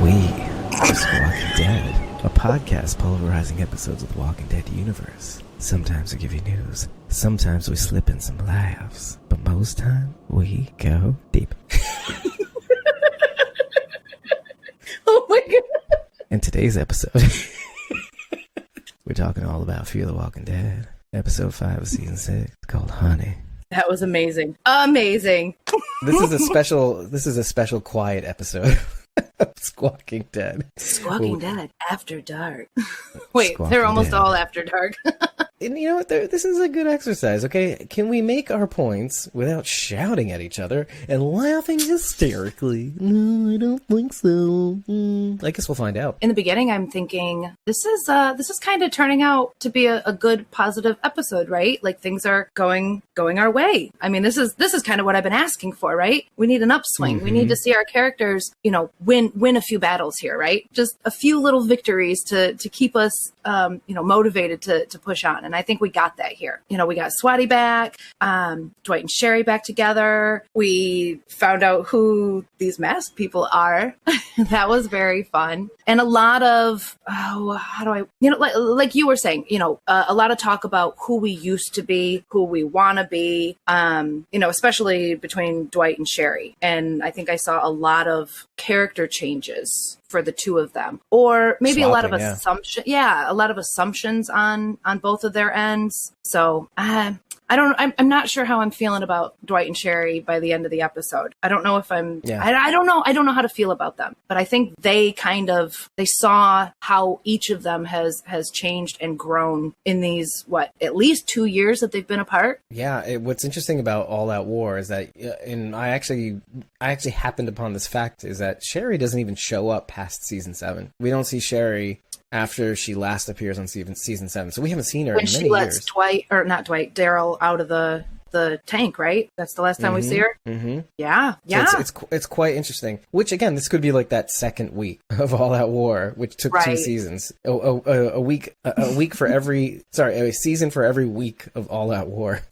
We are Walking Dead, a podcast polarizing episodes of the Walking Dead universe. Sometimes we give you news, sometimes we slip in some laughs, but most time we go deep. Oh my god. In today's episode, we're talking all about Fear the Walking Dead, episode 5 of season 6, called Honey. That was amazing. Amazing. This is a special quiet episode of Squawking Dead. Squawking Dead after dark. Wait, Squawking they're almost Dead. all after dark. And you know what? This is a good exercise, okay? Can we make our points without shouting at each other and laughing hysterically? No, I don't think so. I guess we'll find out. In the beginning, I'm thinking this is kind of turning out to be a good, positive episode, right? Like things are going our way. I mean, this is kind of what I've been asking for, right? We need an upswing. Mm-hmm. We need to see our characters, win a few battles here, right? Just a few little victories to keep us, motivated to push on. And I think we got that here. We got Swati back, Dwight and Sherry back together. We found out who these masked people are. That was very fun. And a lot of, like you were saying, a lot of talk about who we used to be, who we want to be, especially between Dwight and Sherry. And I think I saw a lot of character changes for the two of them, or maybe a lot of assumptions. Yeah, a lot of assumptions on both of their ends. So I'm not sure how I'm feeling about Dwight and Sherry by the end of the episode. I don't know if I'm. Yeah. I don't know. I don't know how to feel about them. But I think they saw how each of them has changed and grown in these at least 2 years that they've been apart. Yeah. What's interesting about All Out War is that, and I actually happened upon this fact, is that Sherry doesn't even show up past season 7. We don't see Sherry after she last appears on season 7. So we haven't seen her in many years. When she lets Daryl out of the tank, right? That's the last time we see her? Mm-hmm. Yeah. So it's quite interesting. Which, again, this could be like that second week of All Out War, which took 2 seasons. A season for every week of All Out War.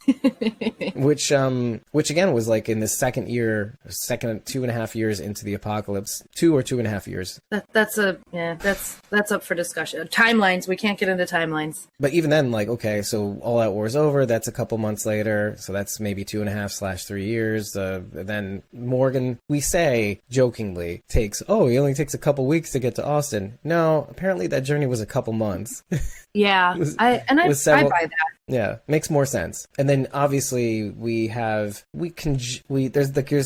which again was like in the second 2.5 years into the apocalypse. 2 or 2.5 years. That's up for discussion. Timelines, we can't get into timelines. But even then, so All Out War is over, that's a couple months later, so that's maybe 2.5/3 years. Then Morgan, we say jokingly, he only takes a couple weeks to get to Austin. No, apparently that journey was a couple months. Yeah, I buy that. Yeah, makes more sense. And then obviously there's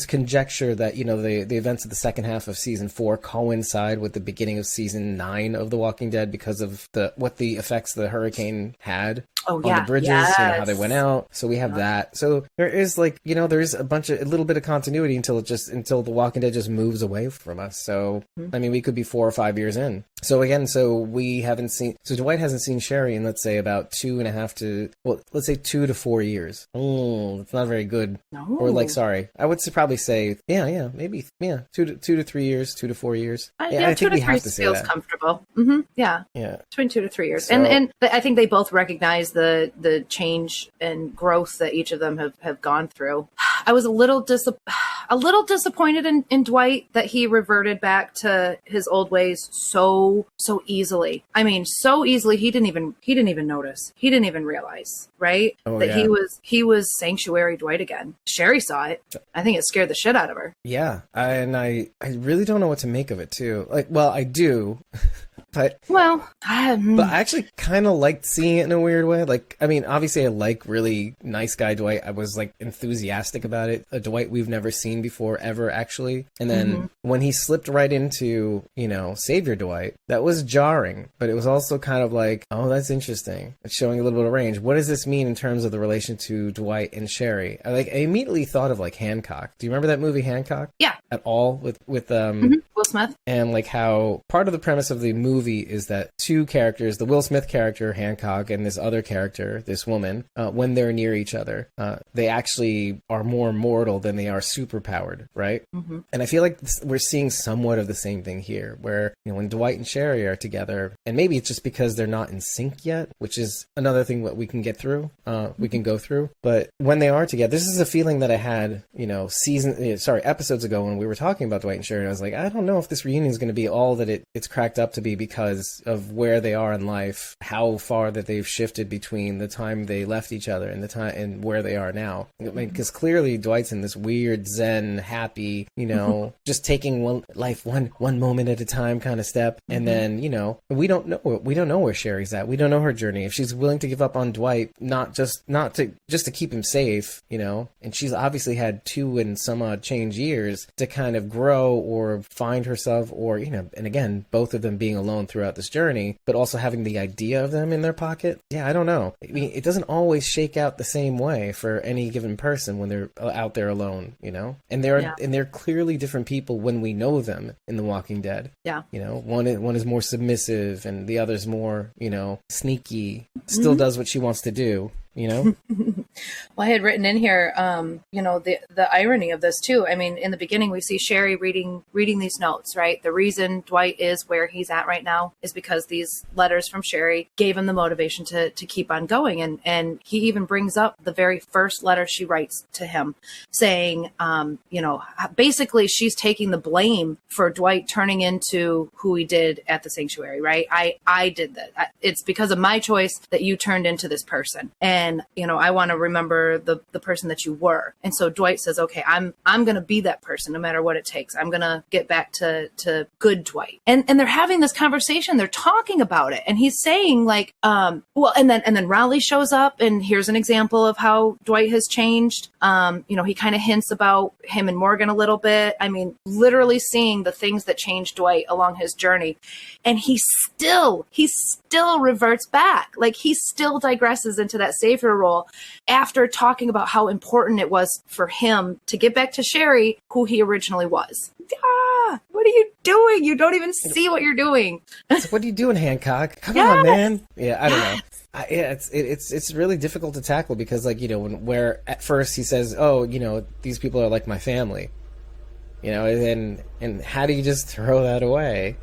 conjecture that the events of the second half of season 4 coincide with the beginning of season 9 of The Walking Dead because of what the effects the hurricane had on the bridges, how they went out. So we have that. So there is there's a little bit of continuity until The Walking Dead just moves away from us. So I mean, we could be 4 or 5 years in. So again, Dwight hasn't seen Sherry in, let's say, about 2 to 4 years. Oh, it's not very good. No. Or I would probably say, maybe 2 to 3 years, 2 to 4 years. I think we have to say that. 2 to 3 feels comfortable. Mm-hmm. Yeah. Between 2 to 3 years. So, and I think they both recognize the change and growth that each of them have gone through. I was a little disappointed in Dwight that he reverted back to his old ways so easily. I mean, so easily he didn't even notice. He didn't even realize, right? He was Sanctuary Dwight again. Sherry saw it. I think it scared the shit out of her. Yeah, and I really don't know what to make of it too. I do. But I actually kind of liked seeing it in a weird way. Obviously I like really nice guy Dwight. I was enthusiastic about it. A Dwight we've never seen before, ever, actually. And then when he slipped right into, Savior Dwight, that was jarring. But it was also kind of oh, that's interesting. It's showing a little bit of range. What does this mean in terms of the relation to Dwight and Sherry? I immediately thought of Hancock. Do you remember that movie Hancock? Yeah. At all with Will Smith? And how part of the premise of the movie movie is that two characters, the Will Smith character, Hancock, and this other character, this woman, when they're near each other, they actually are more mortal than they are superpowered, right? Mm-hmm. And I feel like we're seeing somewhat of the same thing here, where, you know, when Dwight and Sherry are together, and maybe it's just because they're not in sync yet, which is another thing that we can get through, we can go through. But when they are together, this is a feeling that I had, you know, episodes ago when we were talking about Dwight and Sherry. I was like, I don't know if this reunion is going to be all that it's cracked up to be because of where they are in life, how far that they've shifted between the time they left each other and the time and where they are now. I mean, because clearly Dwight's in this weird Zen, happy, you know, just taking one moment at a time kind of step. And then, you know, we don't know where Sherry's at. We don't know her journey. If she's willing to give up on Dwight, not to keep him safe, you know, and she's obviously had 2 and some odd change years to kind of grow or find herself, or, you know, and again, both of them being alone throughout this journey, but also having the idea of them in their pocket. Yeah, I don't know. I mean, it doesn't always shake out the same way for any given person when they're out there alone, you know, and they're clearly different people when we know them in The Walking Dead. Yeah. You know, one is more submissive and the other's more, you know, sneaky, still does what she wants to do. You know? Well, I had written in here, you know, the irony of this too. I mean, in the beginning, we see Sherry reading these notes, right? The reason Dwight is where he's at right now is because these letters from Sherry gave him the motivation to keep on going. And he even brings up the very first letter she writes to him saying, you know, basically she's taking the blame for Dwight turning into who he did at the sanctuary, right? I did that. It's because of my choice that you turned into this person. And, you know, I want to remember the person that you were. And so Dwight says, okay, I'm going to be that person no matter what it takes. I'm going to get back to good Dwight. And they're having this conversation. They're talking about it. And he's saying like, well, and then Raleigh shows up and here's an example of how Dwight has changed. You know, he kind of hints about him and Morgan a little bit. I mean, literally seeing the things that changed Dwight along his journey. And he still reverts back. Like he still digresses into that savior role after talking about how important it was for him to get back to Sherry, who he originally was. What are you doing? You don't even see what you're doing. What are you doing, Hancock? Come on, man. Yeah, I don't know. It's really difficult to tackle because, like, you know, where at first he says, oh, you know, these people are like my family, you know, and how do you just throw that away?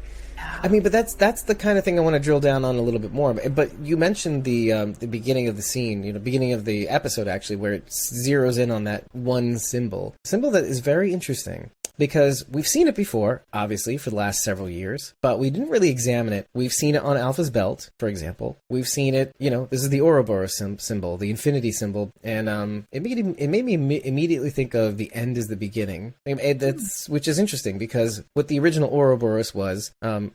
I mean, but that's the kind of thing I want to drill down on a little bit more. But you mentioned the beginning of the scene, you know, beginning of the episode actually, where it zeroes in on that one symbol that is very interesting. Because we've seen it before, obviously, for the last several years, but we didn't really examine it. We've seen it on Alpha's belt, for example. We've seen it, you know, this is the Ouroboros symbol, the infinity symbol, and it made me immediately think of the end is the beginning. Which is interesting, because what the original Ouroboros was,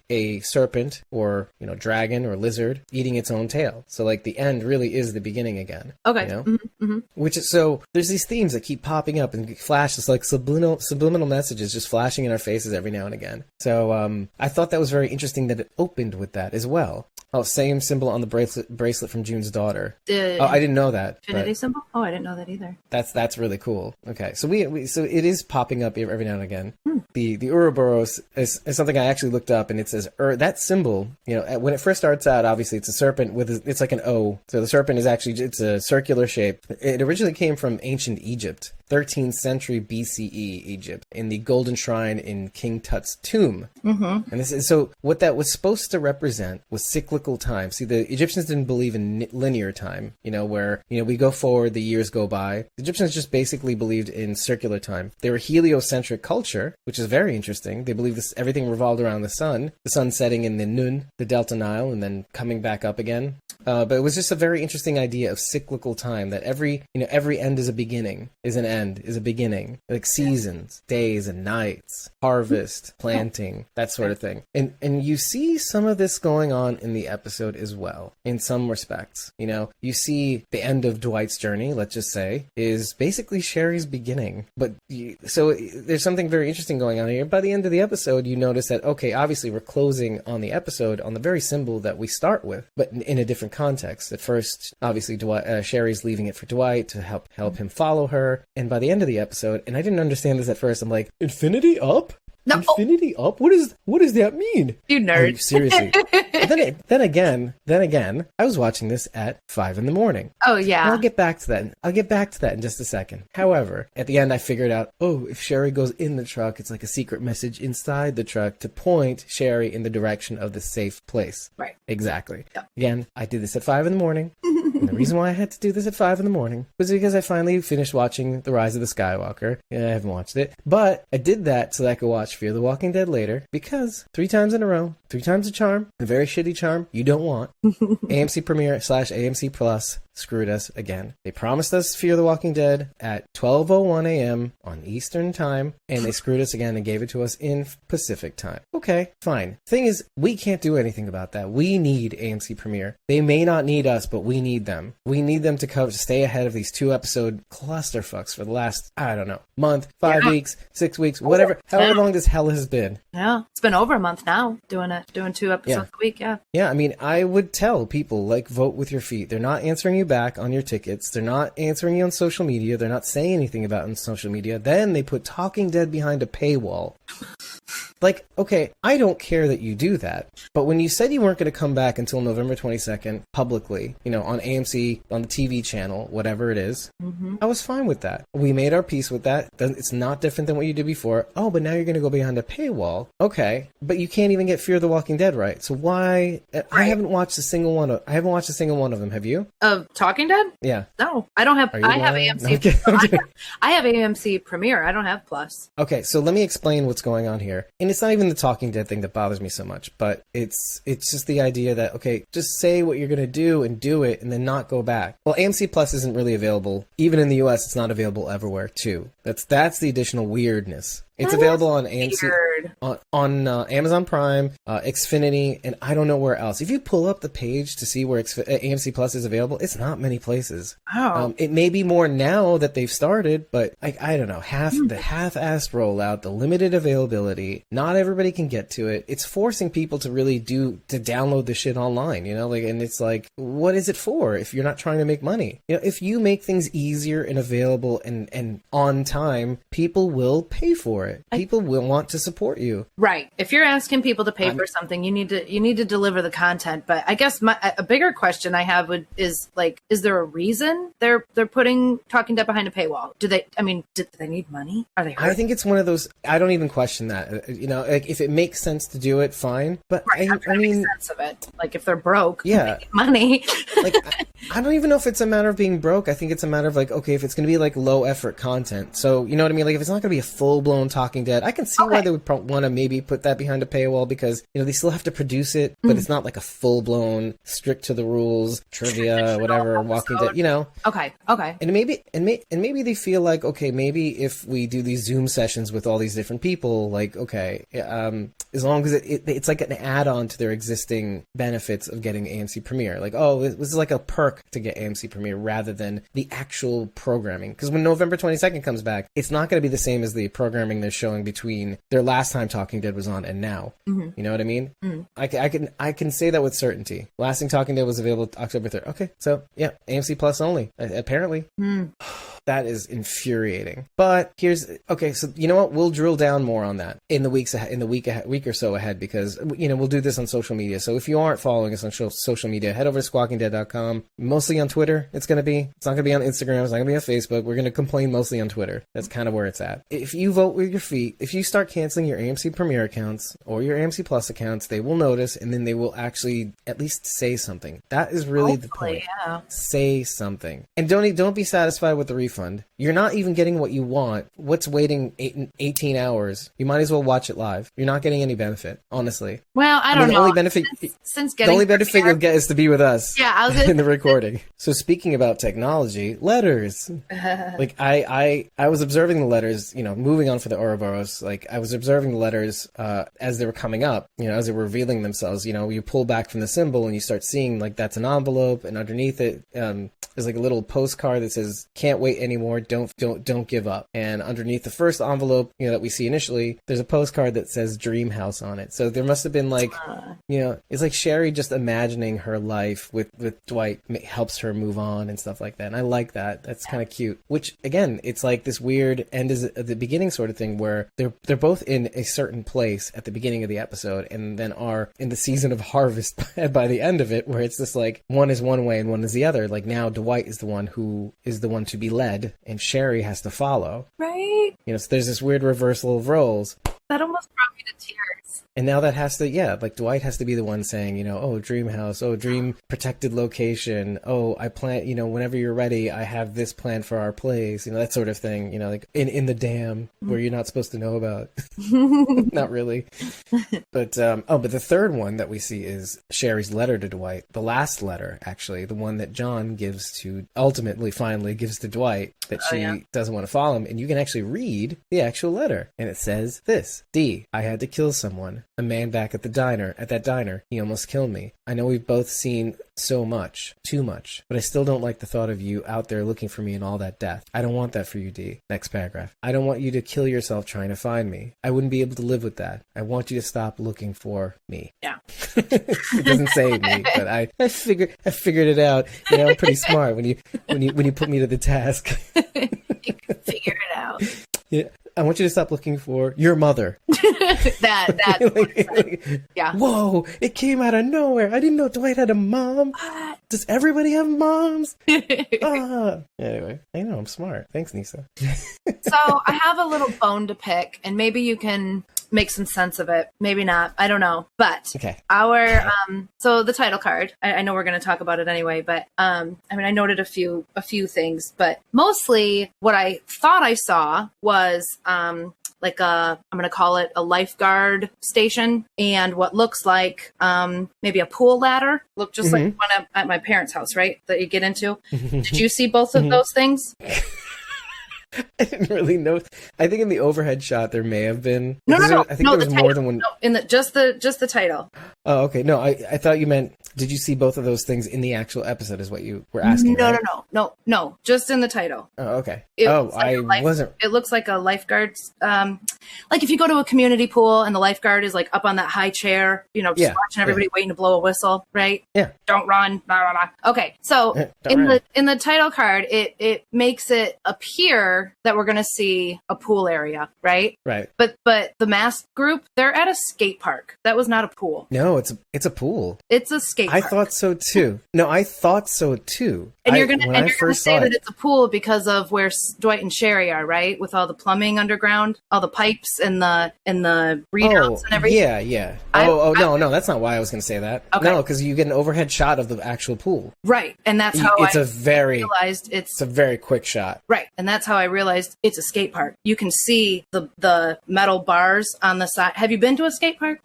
a serpent or, you know, dragon or lizard eating its own tail. So, like, the end really is the beginning again. Okay. You know? Mm-hmm. Which is, so there's these themes that keep popping up and flashes, like subliminal messages just flashing in our faces every now and again. So I thought that was very interesting that it opened with that as well. Oh, same symbol on the bracelet from June's daughter. I didn't know that. Infinity symbol? Oh, I didn't know that either. That's really cool. Okay, so so it is popping up every now and again. The Ouroboros is something I actually looked up, and it says that symbol. You know, when it first starts out, obviously it's a serpent it's like an O. So the serpent is actually, it's a circular shape. It originally came from ancient Egypt, 13th century BCE Egypt, in the Golden Shrine in King Tut's tomb. Mm-hmm. And this is, so what that was supposed to represent was cyclical time. See, the Egyptians didn't believe in linear time, you know, where, you know, we go forward, the years go by. The Egyptians just basically believed in circular time. They were heliocentric culture, which is very interesting. They believed everything revolved around the sun setting in the Nun, the Delta Nile, and then coming back up again. But it was just a very interesting idea of cyclical time, that every end is a beginning, is an end, is a beginning. Like seasons, days and nights, harvest, planting, that sort of thing. And you see some of this going on in the episode as well, in some respects. You know, you see the end of Dwight's journey, let's just say, is basically Sherry's beginning. But so there's something very interesting going on here. By the end of the episode, you notice that, okay, obviously we're closing on the episode on the very symbol that we start with, but in a different context. At first, obviously, Sherry's leaving it for Dwight to help him follow her. And by the end of the episode, and I didn't understand this at first, I'm like, infinity up? No. Infinity up? What does that mean? You nerd. Seriously. then again, I was watching this at 5 a.m. Oh yeah. And I'll get back to that in just a second. However, at the end I figured out, if Sherry goes in the truck, it's like a secret message inside the truck to point Sherry in the direction of the safe place. Right. Exactly. Yep. Again, I did this at 5 a.m. And the reason why I had to do this at 5 a.m. was because I finally finished watching The Rise of the Skywalker. Yeah, I haven't watched it. But I did that so that I could watch Fear the Walking Dead later, because 3 times in a row, 3 times a charm, a very shitty charm you don't want. AMC Premiere / AMC Plus screwed us again. They promised us Fear the Walking Dead at 12:01 a.m. on Eastern Time, and they screwed us again and gave it to us in Pacific Time. Okay, fine. Thing is, we can't do anything about that. We need AMC Premiere. They may not need us, but we need them. We need them to stay ahead of these 2-episode clusterfucks for the last, I don't know, month, 5 weeks, 6 weeks, whatever, however long this hell has been. Yeah, it's been over a month now doing 2 episodes a week. Yeah, I mean, I would tell people, vote with your feet. They're not answering you back on your tickets. They're not answering you on social media. They're not saying anything about it on social media. Then they put Talking Dead behind a paywall. Okay, I don't care that you do that, but when you said you weren't going to come back until November 22nd publicly, on AMC, on the TV channel, whatever it is, I was fine with that. We made our peace with that. It's not different than what you did before. Oh, but now you're going to go behind a paywall. Okay, but you can't even get Fear the Walking Dead right. So why? Right. I haven't watched a single one of them. Have you? Of Talking Dead? Yeah. No, I don't have. I have AMC. Okay. I have AMC Premiere. I don't have Plus. Okay, so let me explain what's going on here. And it's not even the Talking Dead thing that bothers me so much, but it's just the idea that, okay, just say what you're going to do and do it and then not go back. Well, AMC Plus isn't really available. Even in the US, it's not available everywhere, too. That's the additional weirdness. It's available on AMC, on Amazon Prime, Xfinity, and I don't know where else. If you pull up the page to see where AMC Plus is available, it's not many places. Oh. It may be more now that they've started, but I don't know. The half-assed rollout, the limited availability, not everybody can get to it. It's forcing people to really to download the shit online, and it's like, what is it for if you're not trying to make money? If you make things easier and available and on time, people will pay for it. People will want to support you. Right. If you're asking people to pay for something, you need to deliver the content. But I guess a bigger question I have is there a reason they're putting Talking Dead behind a paywall? Do they need money? Are they hurting? I think it's one of those, I don't even question that. If it makes sense to do it, fine. But right, I mean, sense of it. If they're broke, yeah, money. I don't even know if it's a matter of being broke. I think it's a matter of okay, if it's going to be low effort content. So, you know what I mean? If it's not going to be a full blown Talking Dead, I can see why they would want to maybe put that behind a paywall, because they still have to produce it, but it's not a full blown strict to the rules trivia, whatever, Walking Dead. Okay. And maybe they feel okay, maybe if we do these Zoom sessions with all these different people, as long as it's like an add-on to their existing benefits of getting AMC Premiere. This is like a perk to get AMC Premiere rather than the actual programming. Because when November 22nd comes back, it's not going to be the same as the programming they're showing between their last time Talking Dead was on and now. You know what I mean? I can say that with certainty. Last thing Talking Dead was available October 3rd. Okay, so yeah, AMC Plus only, apparently. That is infuriating. But so you know what? We'll drill down more on that in the week or so ahead, because we'll do this on social media. So if you aren't following us on social media, head over to squawkingdead.com. Mostly on Twitter. It's not going to be on Instagram. It's not going to be on Facebook. We're going to complain mostly on Twitter. That's kind of where it's at. If you vote with your feet, if you start canceling your AMC Premiere accounts or your AMC Plus accounts, they will notice, and then they will actually at least say something. That is really the point. Yeah. Say something. And don't be satisfied with the refund. You're not even getting what you want. What's waiting 18 hours? You might as well watch it live. You're not getting any benefit, honestly. Well, I don't know. The only benefit you'll get is to be with us. Yeah, in the recording. So speaking about technology, letters. I was observing the letters, moving on for the Ouroboros. I was observing the letters as they were coming up, as they were revealing themselves. You pull back from the symbol and you start seeing that's an envelope, and underneath it there's a little postcard that says, "Can't wait anymore. Don't give up." And underneath the first envelope, that we see initially, there's a postcard that says, "Dream house on it. So there must have been like, it's like Sherry just imagining her life with Dwight helps her move on and stuff like that. And I like that. That's kind of cute. Which again, it's like this weird end is at the beginning sort of thing where they're both in a certain place at the beginning of the episode and then are in the season of harvest by the end of it, where it's just like one is one way and one is the other. Like now Dwight is the one who is the one to be led and Sherry has to follow. Right. So there's this weird reversal of roles. That almost brought me to tears. And now that has to, like Dwight has to be the one saying, oh, dream house, oh, dream protected location, oh, I plan, whenever you're ready, I have this plan for our place, that sort of thing, like in the dam where you're not supposed to know about. Not really. But, but the third one that we see is Sherry's letter to Dwight. The last letter, actually, the one that John finally gives to Dwight that she doesn't want to follow him. And you can actually read the actual letter. And it says this: D, I had to kill someone. A man back at that diner. He almost killed me. I know we've both seen so much, too much, but I still don't like the thought of you out there looking for me and all that death. I don't want that for you, D. Next paragraph. I don't want you to kill yourself trying to find me. I wouldn't be able to live with that. I want you to stop looking for me. Yeah. It doesn't say me, but I figured it out. I'm pretty smart when you put me to the task. You can figure it out. Yeah. I want you to stop looking for your mother. Yeah. Whoa, it came out of nowhere. I didn't know Dwight had a mom. Does everybody have moms? Anyway, I know I'm smart. Thanks, Nisa. So I have a little bone to pick, and maybe you can make some sense of it. Maybe not. I don't know. But okay. So the title card, I know we're going to talk about it anyway, but I noted a few things, but mostly what I thought I saw was I'm going to call it a lifeguard station, and what looks like maybe a pool ladder. Look just like one at my parents' house, right? That you get into. Did you see both of those things? I didn't really know. I think in the overhead shot there may have been. No. I think there was more than one. No, in just the title. Oh, okay. No, I thought you meant. Did you see both of those things in the actual episode? Is what you were asking? No, right? no. Just in the title. Oh, okay. I wasn't. It looks like a lifeguard's. Like if you go to a community pool and the lifeguard is like up on that high chair, just watching everybody waiting to blow a whistle, right? Yeah. Don't run. Blah, blah, blah. Okay, so in the title card, it makes it appear that we're going to see a pool area, right? Right. But the masked group, they're at a skate park. That was not a pool. No, it's a pool. It's a skate park. I thought so too. No, I thought so too. And you're going to say that it's a pool because of where Dwight and Sherry are, right? With all the plumbing underground, all the pipes and the readouts and everything. Yeah. No, that's not why I was going to say that. Okay. No, because you get an overhead shot of the actual pool. Right, and that's how I realized it's a very quick shot. Right, and that's how I realized it's a skate park. You can see the metal bars on the side. Have you been to a skate park?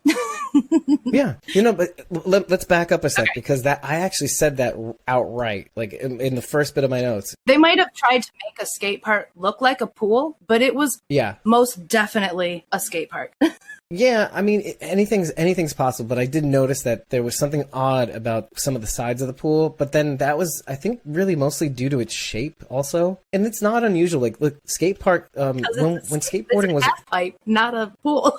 Yeah, but let's back up a sec, because I actually said that outright, like in the first bit of my notes. They might have tried to make a skate park look like a pool, but it was most definitely a skate park. Yeah, I mean, anything's possible, but I did notice that there was something odd about some of the sides of the pool, but then that was, I think, really mostly due to its shape also. And it's not unusual. Like, look, skate park, when skateboarding was... It's a half pipe, not a pool.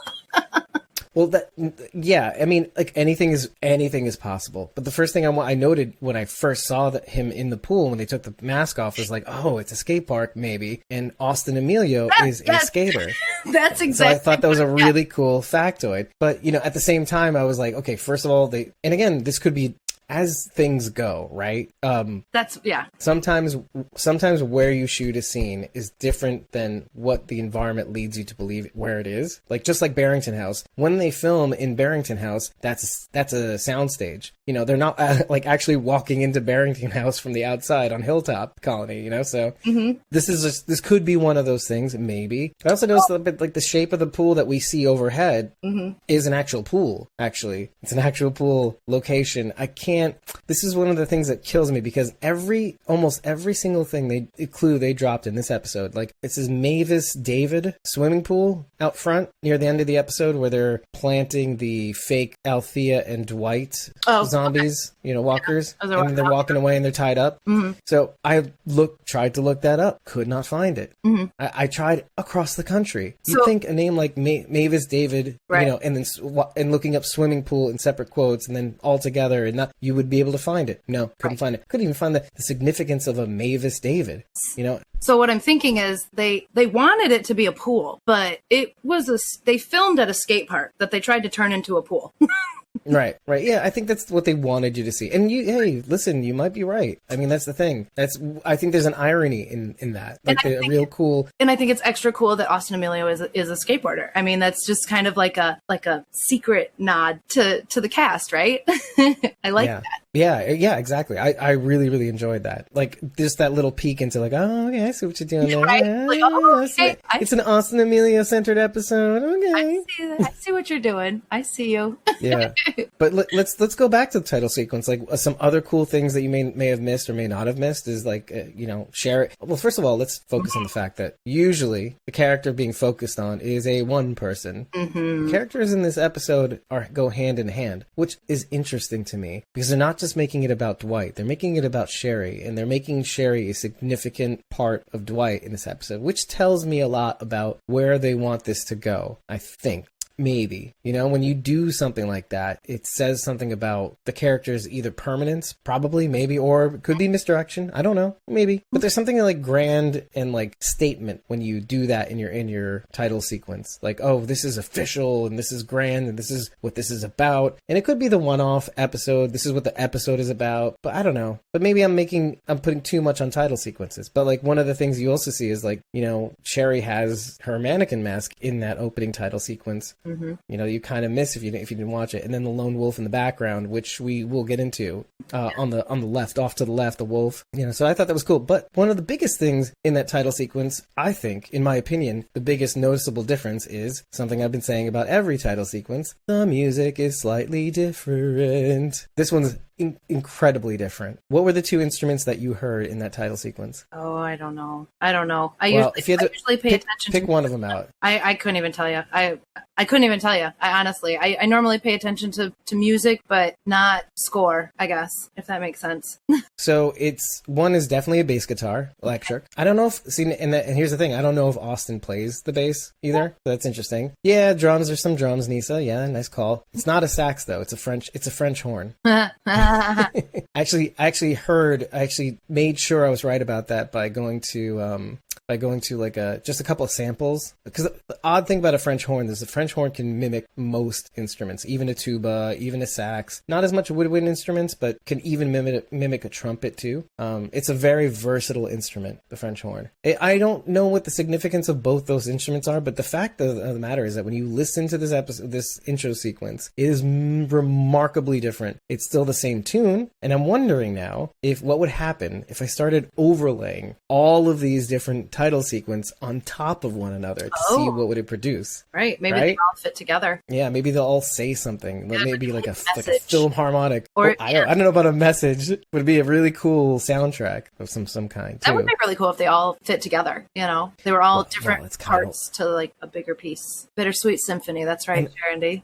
Well, I mean, like anything is possible. But the first thing I noted when I first saw him in the pool when they took the mask off was like, oh, it's a skate park maybe, and Austin Emilio is a skater. That's exactly. So I thought that was a really cool factoid. But at the same time, I was like, okay, first of all, and again, this could be as things go, right? Sometimes where you shoot a scene is different than what the environment leads you to believe where it is. Like just like Barrington House, when they film in Barrington House, that's a soundstage. They're not like actually walking into Barrington House from the outside on Hilltop Colony. So this could be one of those things, maybe. I also noticed a bit like the shape of the pool that we see overhead is an actual pool. Actually, it's an actual pool location. I can't can't. This is one of the things that kills me because almost every single clue they dropped in this episode, like it says Mavis David swimming pool out front near the end of the episode where they're planting the fake Althea and Dwight zombies, walkers, and then they're walking away and they're tied up. Mm-hmm. So I tried to look that up, could not find it. Mm-hmm. I tried across the country. You'd think a name like Mavis David, and then looking up swimming pool in separate quotes and then all together, and you would be able to find it. No, couldn't find it. Couldn't even find the significance of a Mavis David. So what I'm thinking is they wanted it to be a pool, but it was they filmed at a skate park that they tried to turn into a pool. Right. Yeah, I think that's what they wanted you to see. And hey, listen, you might be right. I mean, that's the thing. I think there's an irony in that. Like real cool. And I think it's extra cool that Austin Emilio is a skateboarder. I mean, that's just kind of like a secret nod to the cast, right? I like that. Yeah, exactly. I really, really enjoyed that. Like, just that little peek into like, oh, okay, I see what you're doing there. Right? It's an Austin Emilio-centered episode. Okay. I see what you're doing. I see you. Yeah. But let's go back to the title sequence. Like, some other cool things that you may have missed or may not have missed is like, Sherry. Well, first of all, let's focus on the fact that usually the character being focused on is a one person. Mm-hmm. The characters in this episode go hand in hand, which is interesting to me because they're not just making it about Dwight. They're making it about Sherry, and they're making Sherry a significant part of Dwight in this episode, which tells me a lot about where they want this to go, I think. Maybe. When you do something like that, it says something about the character's either permanence, probably, maybe, or it could be misdirection. I don't know. Maybe. But there's something like grand and like statement when you do that in your title sequence. Like, oh, this is official and this is grand and this is what this is about. And it could be the one-off episode. This is what the episode is about. But I don't know. But maybe I'm putting too much on title sequences. But like one of the things you also see is like, Sherry has her mannequin mask in that opening title sequence. Mm-hmm. You kind of miss if you didn't watch it, and then the lone wolf in the background, which we will get into on the left, off to the left, the wolf. So I thought that was cool. But one of the biggest things in that title sequence, I think, in my opinion, the biggest noticeable difference is something I've been saying about every title sequence: the music is slightly different. This one's incredibly different. What were the two instruments that you heard in that title sequence? Oh, I don't know. I usually pay attention. Pick one of them out. I couldn't even tell you. I couldn't even tell you. I normally pay attention to music, but not score, I guess, if that makes sense. So one is definitely a bass guitar, electric. I don't know and here's the thing, I don't know if Austin plays the bass either. So that's interesting. Yeah, drums, there's some drums, Nisa. Yeah, nice call. It's not a sax though. It's a French horn. I actually made sure I was right about that by going to like just a couple of samples. Because the odd thing about a French horn is the French horn can mimic most instruments, even a tuba, even a sax. Not as much woodwind instruments, but can even mimic a trumpet too. It's a very versatile instrument, the French horn. I don't know what the significance of both those instruments are, but the fact of the matter is that when you listen to this intro sequence, it is remarkably different. It's still the same tune, and I'm wondering now what would happen if I started overlaying all of these different title sequence on top of one another to see what would it produce. Right. Maybe they all fit together. Yeah, maybe they'll all say something. Maybe like a film harmonic. Or I don't know about a message. It would be a really cool soundtrack of some kind too. That would be really cool if they all fit together. They were all different parts to like a bigger piece. Bittersweet Symphony. That's right, Randy.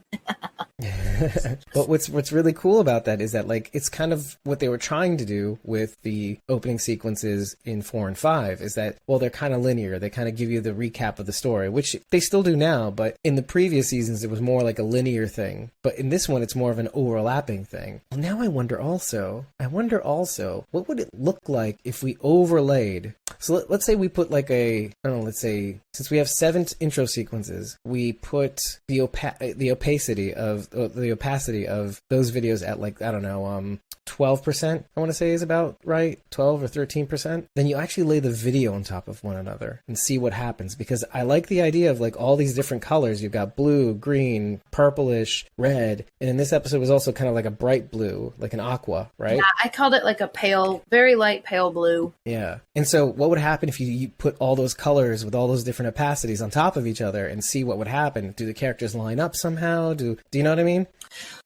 But what's really cool about that is that like it's kind of what they were trying to do with the opening sequences in 4 and 5 is that, well, they're kind of linear. They kind of give you the recap of the story, which they still do now, but in the previous seasons it was more like a linear thing. But in this one it's more of an overlapping thing. Well, now I wonder also what would it look like if we overlaid. So let's say we put like let's say since we have 7 intro sequences, we put the opacity of those videos at like, I don't know, 12%, I want to say is about right, 12 or 13%, then you actually lay the video on top of one another and see what happens. Because I like the idea of like all these different colors. You've got blue, green, purplish, red, and in this episode was also kind of like a bright blue, like an aqua, right? Yeah, I called it like a pale, very light pale blue. Yeah. And so what would happen if you put all those colors with all those different opacities on top of each other and see what would happen? Do the characters line up somehow? Do you know what I mean?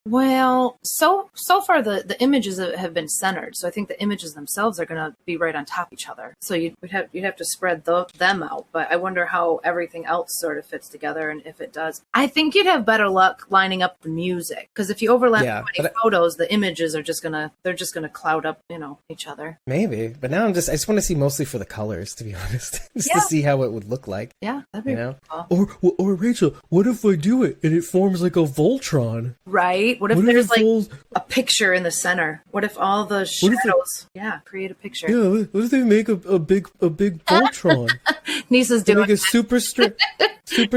Well, so far the images images have been centered. So I think the images themselves are going to be right on top of each other. So you'd have to spread them out. But I wonder how everything else sort of fits together, and if it does. I think you'd have better luck lining up the music, because if you overlap too many photos, the images are just gonna cloud up, each other. Maybe, but now I just want to see mostly for the colors, to be honest, just to see how it would look like. Yeah, that'd be cool. Or Rachel, what if I do it and it forms like a Voltron? Right? What if there's like a picture in the center? What if all the shadows? Create a picture. Yeah, what if they make a big Voltron? Nisa's doing make a super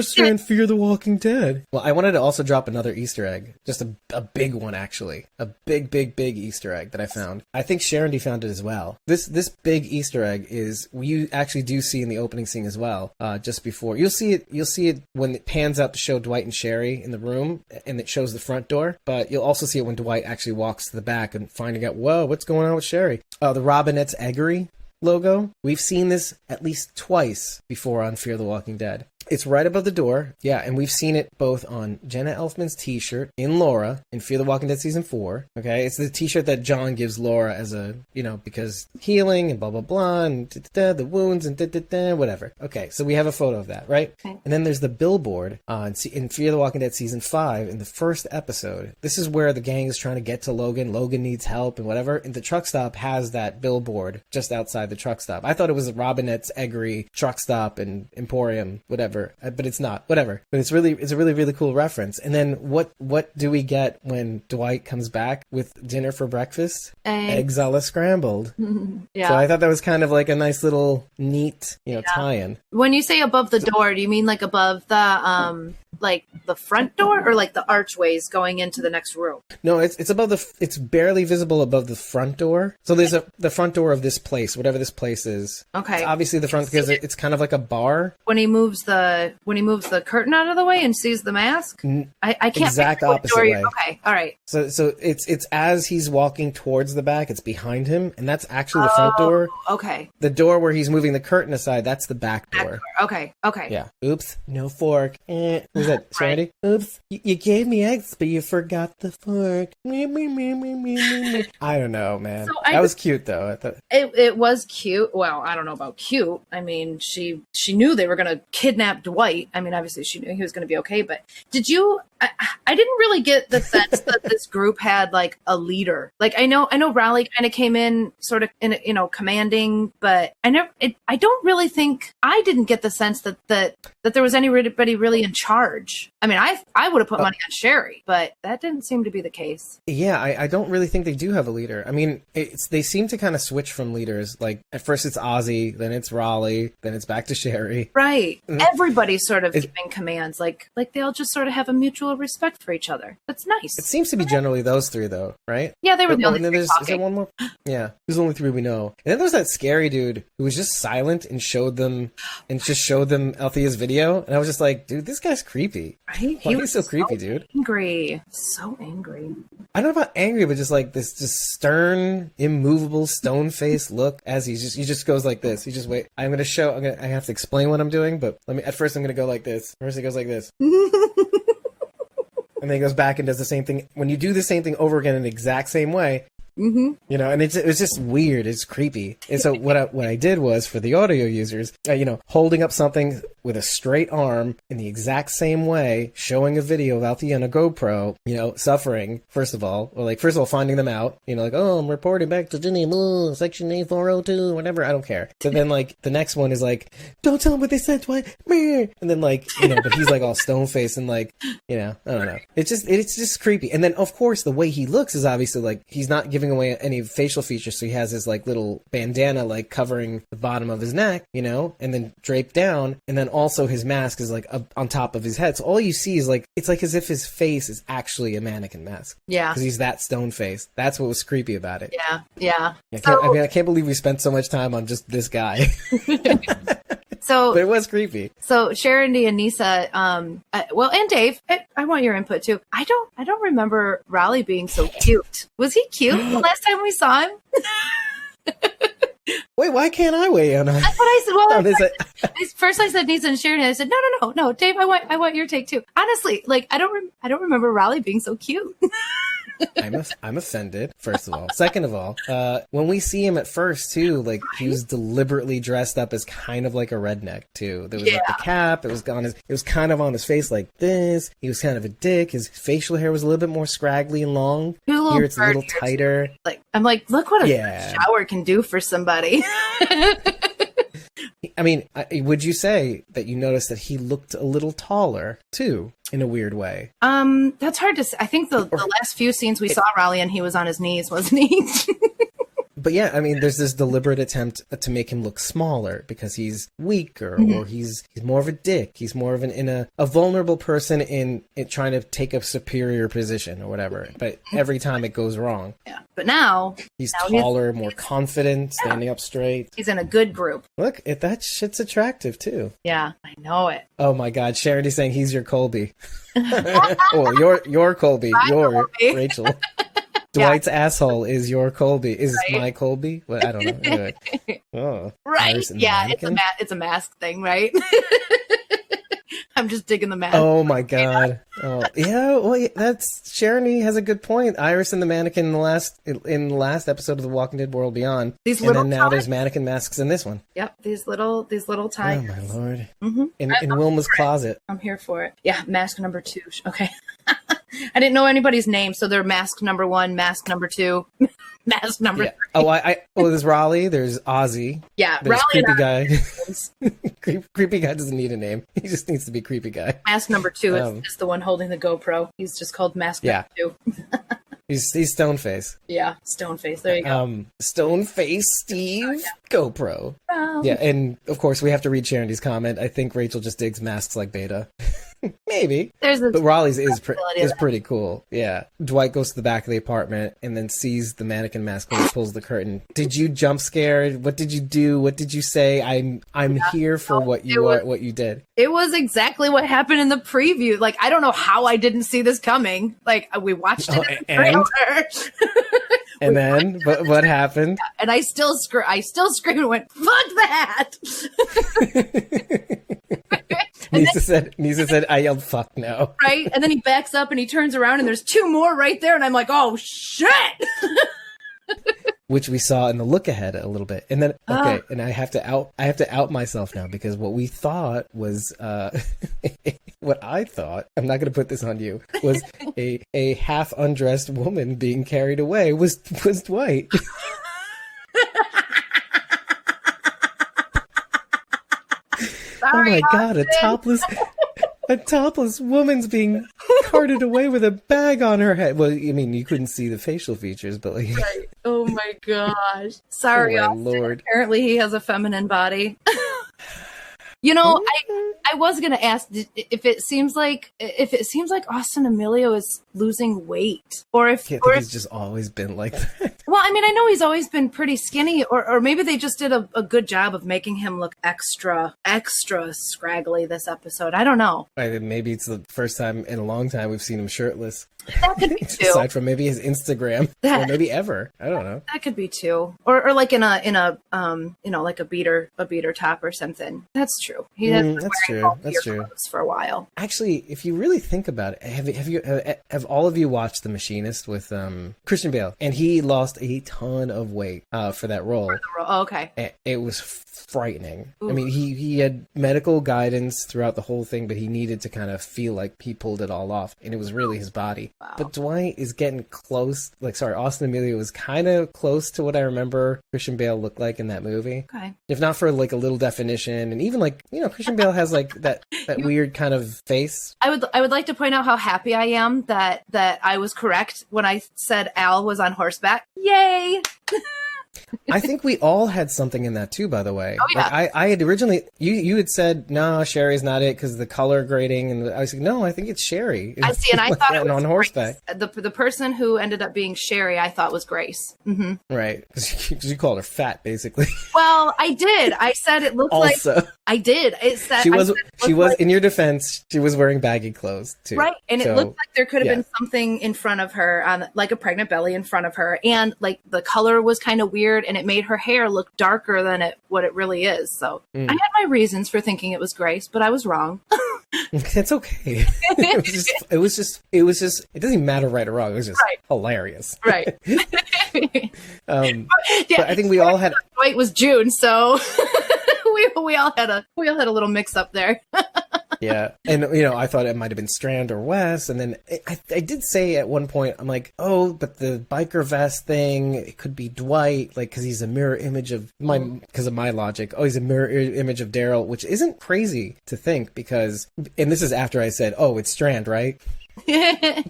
strand Fear the Walking Dead. Well, I wanted to also drop another Easter egg, just a big one actually, a big Easter egg that I found. I think Sharon D found it as well. This big Easter egg is you actually do see in the opening scene as well. Just before you'll see it when it pans out to show Dwight and Sherry in the room, and it shows the front door. But you'll also see it when Dwight actually walks to the back and finding out, whoa, what's going on with Sherry? The Robinette's Eggery logo. We've seen this at least twice before on Fear the Walking Dead. It's right above the door. Yeah, and we've seen it both on Jenna Elfman's t-shirt in Laura in Fear the Walking Dead Season 4. Okay, it's the t-shirt that John gives Laura as a, because healing and blah, blah, blah, and the wounds and whatever. Okay, so we have a photo of that, right? Okay. And then there's the billboard in Fear the Walking Dead Season 5 in the first episode. This is where the gang is trying to get to Logan. Logan needs help and whatever. And the truck stop has that billboard just outside the truck stop. I thought it was a Robinette's Eggery truck stop and Emporium, whatever. But it's not. Whatever. But it's a really cool reference. And then what do we get when Dwight comes back with dinner for breakfast? Eggs a la scrambled. Yeah. So I thought that was kind of like a nice little neat, tie-in. When you say above the door, do you mean like above the like the front door, or like the archways going into the next room? No, it's above it's barely visible above the front door. So there's the front door of this place, whatever this place is. Okay. It's obviously the front, because it's kind of like a bar. When he moves the curtain out of the way and sees the mask, I can't. Exact opposite way. Okay, all right. So it's as he's walking towards the back, it's behind him, and that's actually the front door. Okay. The door where he's moving the curtain aside, that's the back door. Okay. Yeah. Oops, no fork. Who's that? Sandy? Right. Oops, you gave me eggs, but you forgot the fork. I don't know, man. So that was cute, though. I thought it was cute. Well, I don't know about cute. I mean, she knew they were going to kidnap Dwight. I mean, obviously she knew he was going to be okay, but did you? I didn't really get the sense that this group had like a leader. Like I know Raleigh kind of came in sort of in commanding, but I don't really think, I didn't get the sense that there was anybody really in charge. I mean, I would have put money on Sherry, but that didn't seem to be the case. Yeah, I don't really think they do have a leader. I mean, they seem to kind of switch from leaders. Like at first it's Ozzy, then it's Raleigh, then it's back to Sherry. Right. Everybody's sort of giving commands. Like they all just sort of have a mutual respect for each other. That's nice. It seems to be generally those three, though, right? Yeah, they were the only three talking. Is there one more? Yeah, there's only three we know. And then there's that scary dude who was just silent and showed them Althea's video, and I was just like, dude, this guy's creepy. Right? Why he's so creepy, dude. Angry. So angry. I don't know about angry, but just like this just stern, immovable, stone-faced look as he just goes like this. He just wait. I have to explain what I'm doing, but at first I'm gonna go like this. First he goes like this. And then he goes back and does the same thing. When you do the same thing over again in the exact same way, and it was just weird. It's creepy. And so what I did was, for the audio users, holding up something with a straight arm in the exact same way, showing a video of Althea on a GoPro, suffering, first of all, finding them out, oh, I'm reporting back to Ginny, section A402, whatever, I don't care. But then, the next one is don't tell them what they said, Dwight, and then, but he's, all stone-faced and, I don't know. It's just creepy. And then, of course, the way he looks is obviously, he's not giving away any facial features, so he has his, little bandana, covering the bottom of his neck, and then draped down, and then also his mask is up on top of his head, so all you see is it's as if his face is actually a mannequin mask. Yeah, because he's that stone faced. That's what was creepy about it. Yeah. I can't believe we spent so much time on just this guy. But it was creepy. So Sharon D and Nisa, and Dave, I want your input too. I don't remember Raleigh being so cute. Was he cute the last time we saw him? Wait, why can't I weigh in? That's what I said. Well, first I said Nisa and Sharon, and I said no, Dave, I want your take too. Honestly, I don't remember Raleigh being so cute. I'm offended, first of all. Second of all, when we see him at first too, like he was deliberately dressed up as kind of like a redneck too. There was like the cap, it was kind of on his face like this. He was kind of a dick. His facial hair was a little bit more scraggly and long. Here it's a little tighter. Like I'm like, look what a shower can do for somebody. I mean, would you say that you noticed that he looked a little taller too, in a weird way? That's hard to say. I think the last few scenes we saw Raleigh and he was on his knees, wasn't he? But yeah, I mean, there's this deliberate attempt to make him look smaller because he's weaker, or he's more of a dick. He's more of a vulnerable person in trying to take a superior position or whatever. But every time it goes wrong. Yeah. But now he's taller, more confident, standing up straight. He's in a good group. Look, that shit's attractive too. Yeah, I know it. Oh my God, Charity's saying he's your Colby. Well, your Colby, your Rachel. Dwight's asshole is your Colby. Is my Colby? Well, I don't know. Anyway. Oh, right. Yeah, it's a mask thing, right? I'm just digging the mask. Oh my God. Oh yeah. Well, that's Charity has a good point. Iris and the mannequin in the last episode of The Walking Dead World Beyond. Now there's mannequin masks in this one. Yep. These little tigers. Oh my Lord. Mm-hmm. In Wilma's closet. I'm here for it. Yeah. Mask number 2. Okay. I didn't know anybody's name, so they're mask number 1, mask number 2, mask number 3. Oh, there's Raleigh, there's Ozzy. Yeah, there's Raleigh Creepy Guy. Creepy Guy doesn't need a name. He just needs to be Creepy Guy. Mask number 2 is the one holding the GoPro. He's just called mask number 2. He's Stoneface. Yeah, Stoneface. There you go. Stoneface Steve GoPro. Yeah, and of course we have to read Charity's comment. I think Rachel just digs masks like Beta. Maybe. But Raleigh's is pretty cool. Yeah. Dwight goes to the back of the apartment and then sees the mannequin mask when he pulls the curtain. Did you jump scare? What did you do? What did you say? I'm here for what you did. It was exactly what happened in the preview. Like, I don't know how I didn't see this coming. Like, we watched it in the trailer. And then what happened? And I still screamed and went, fuck that! Nisa said, I yelled, fuck no. Right? And then he backs up and he turns around and there's 2 more right there. And I'm like, oh, shit! Which we saw in the look ahead a little bit. And then, and I have to out myself now because what we thought was, what I thought, I'm not going to put this on you, was a half undressed woman being carried away was Dwight. Sorry, oh my God, a topless woman's being carted away with a bag on her head. Well, I mean, you couldn't see the facial features, but like... Right. Oh my gosh. Sorry, oh my Lord. Apparently he has a feminine body. You know, I was going to ask if it seems like Austin Emilio is losing weight, or if he's just always been like that. Well, I mean, I know he's always been pretty skinny, or maybe they just did a good job of making him look extra scraggly this episode. I don't know. Maybe it's the first time in a long time we've seen him shirtless. That could be too. Aside from maybe his Instagram, or maybe ever. I don't know. That could be too, or like in a like a beater top or something. That's true. He has That's true. For a while. Actually, if you really think about it, have all of you watched The Machinist with Christian Bale? And he lost a ton of weight for that role. Oh, okay. And it was frightening. Ooh. I mean, he had medical guidance throughout the whole thing, but he needed to kind of feel like he pulled it all off, and it was really his body. Wow. But Dwight is getting close. Austin Emilio was kind of close to what I remember Christian Bale looked like in that movie. Okay. If not for like a little definition, and even like, you know, Christian Bale has like that weird kind of face. I would like to point out how happy I am that I was correct when I said Al was on horseback. Yay! I think we all had something in that too, by the way. Oh, yeah. Like I had originally, you had said, no, Sherry's not it because the color grading. And I was like, no, I think it's Sherry. I see. And I thought it was on horseback. The person who ended up being Sherry, I thought was Grace. Mm-hmm. Right. Because you called her fat, basically. Well, I did. I said it looked also, like. I did. She was in your defense, she was wearing baggy clothes too. Right. And it looked like there could have been something in front of her, like a pregnant belly in front of her. And like the color was kind of weird and it made her hair look darker than what it really is. So I had my reasons for thinking it was Grace, but I was wrong. It's okay. It doesn't even matter right or wrong. It was just hilarious. Right. But I think we all had. Dwight was June, so we all had a little mix up there. Yeah. And, I thought it might have been Strand or Wes. And then I did say at one point, I'm like, oh, but the biker vest thing, it could be Dwight, like, because he's a mirror image of because of my logic. Oh, he's a mirror image of Daryl, which isn't crazy to think because, and this is after I said, oh, it's Strand, right?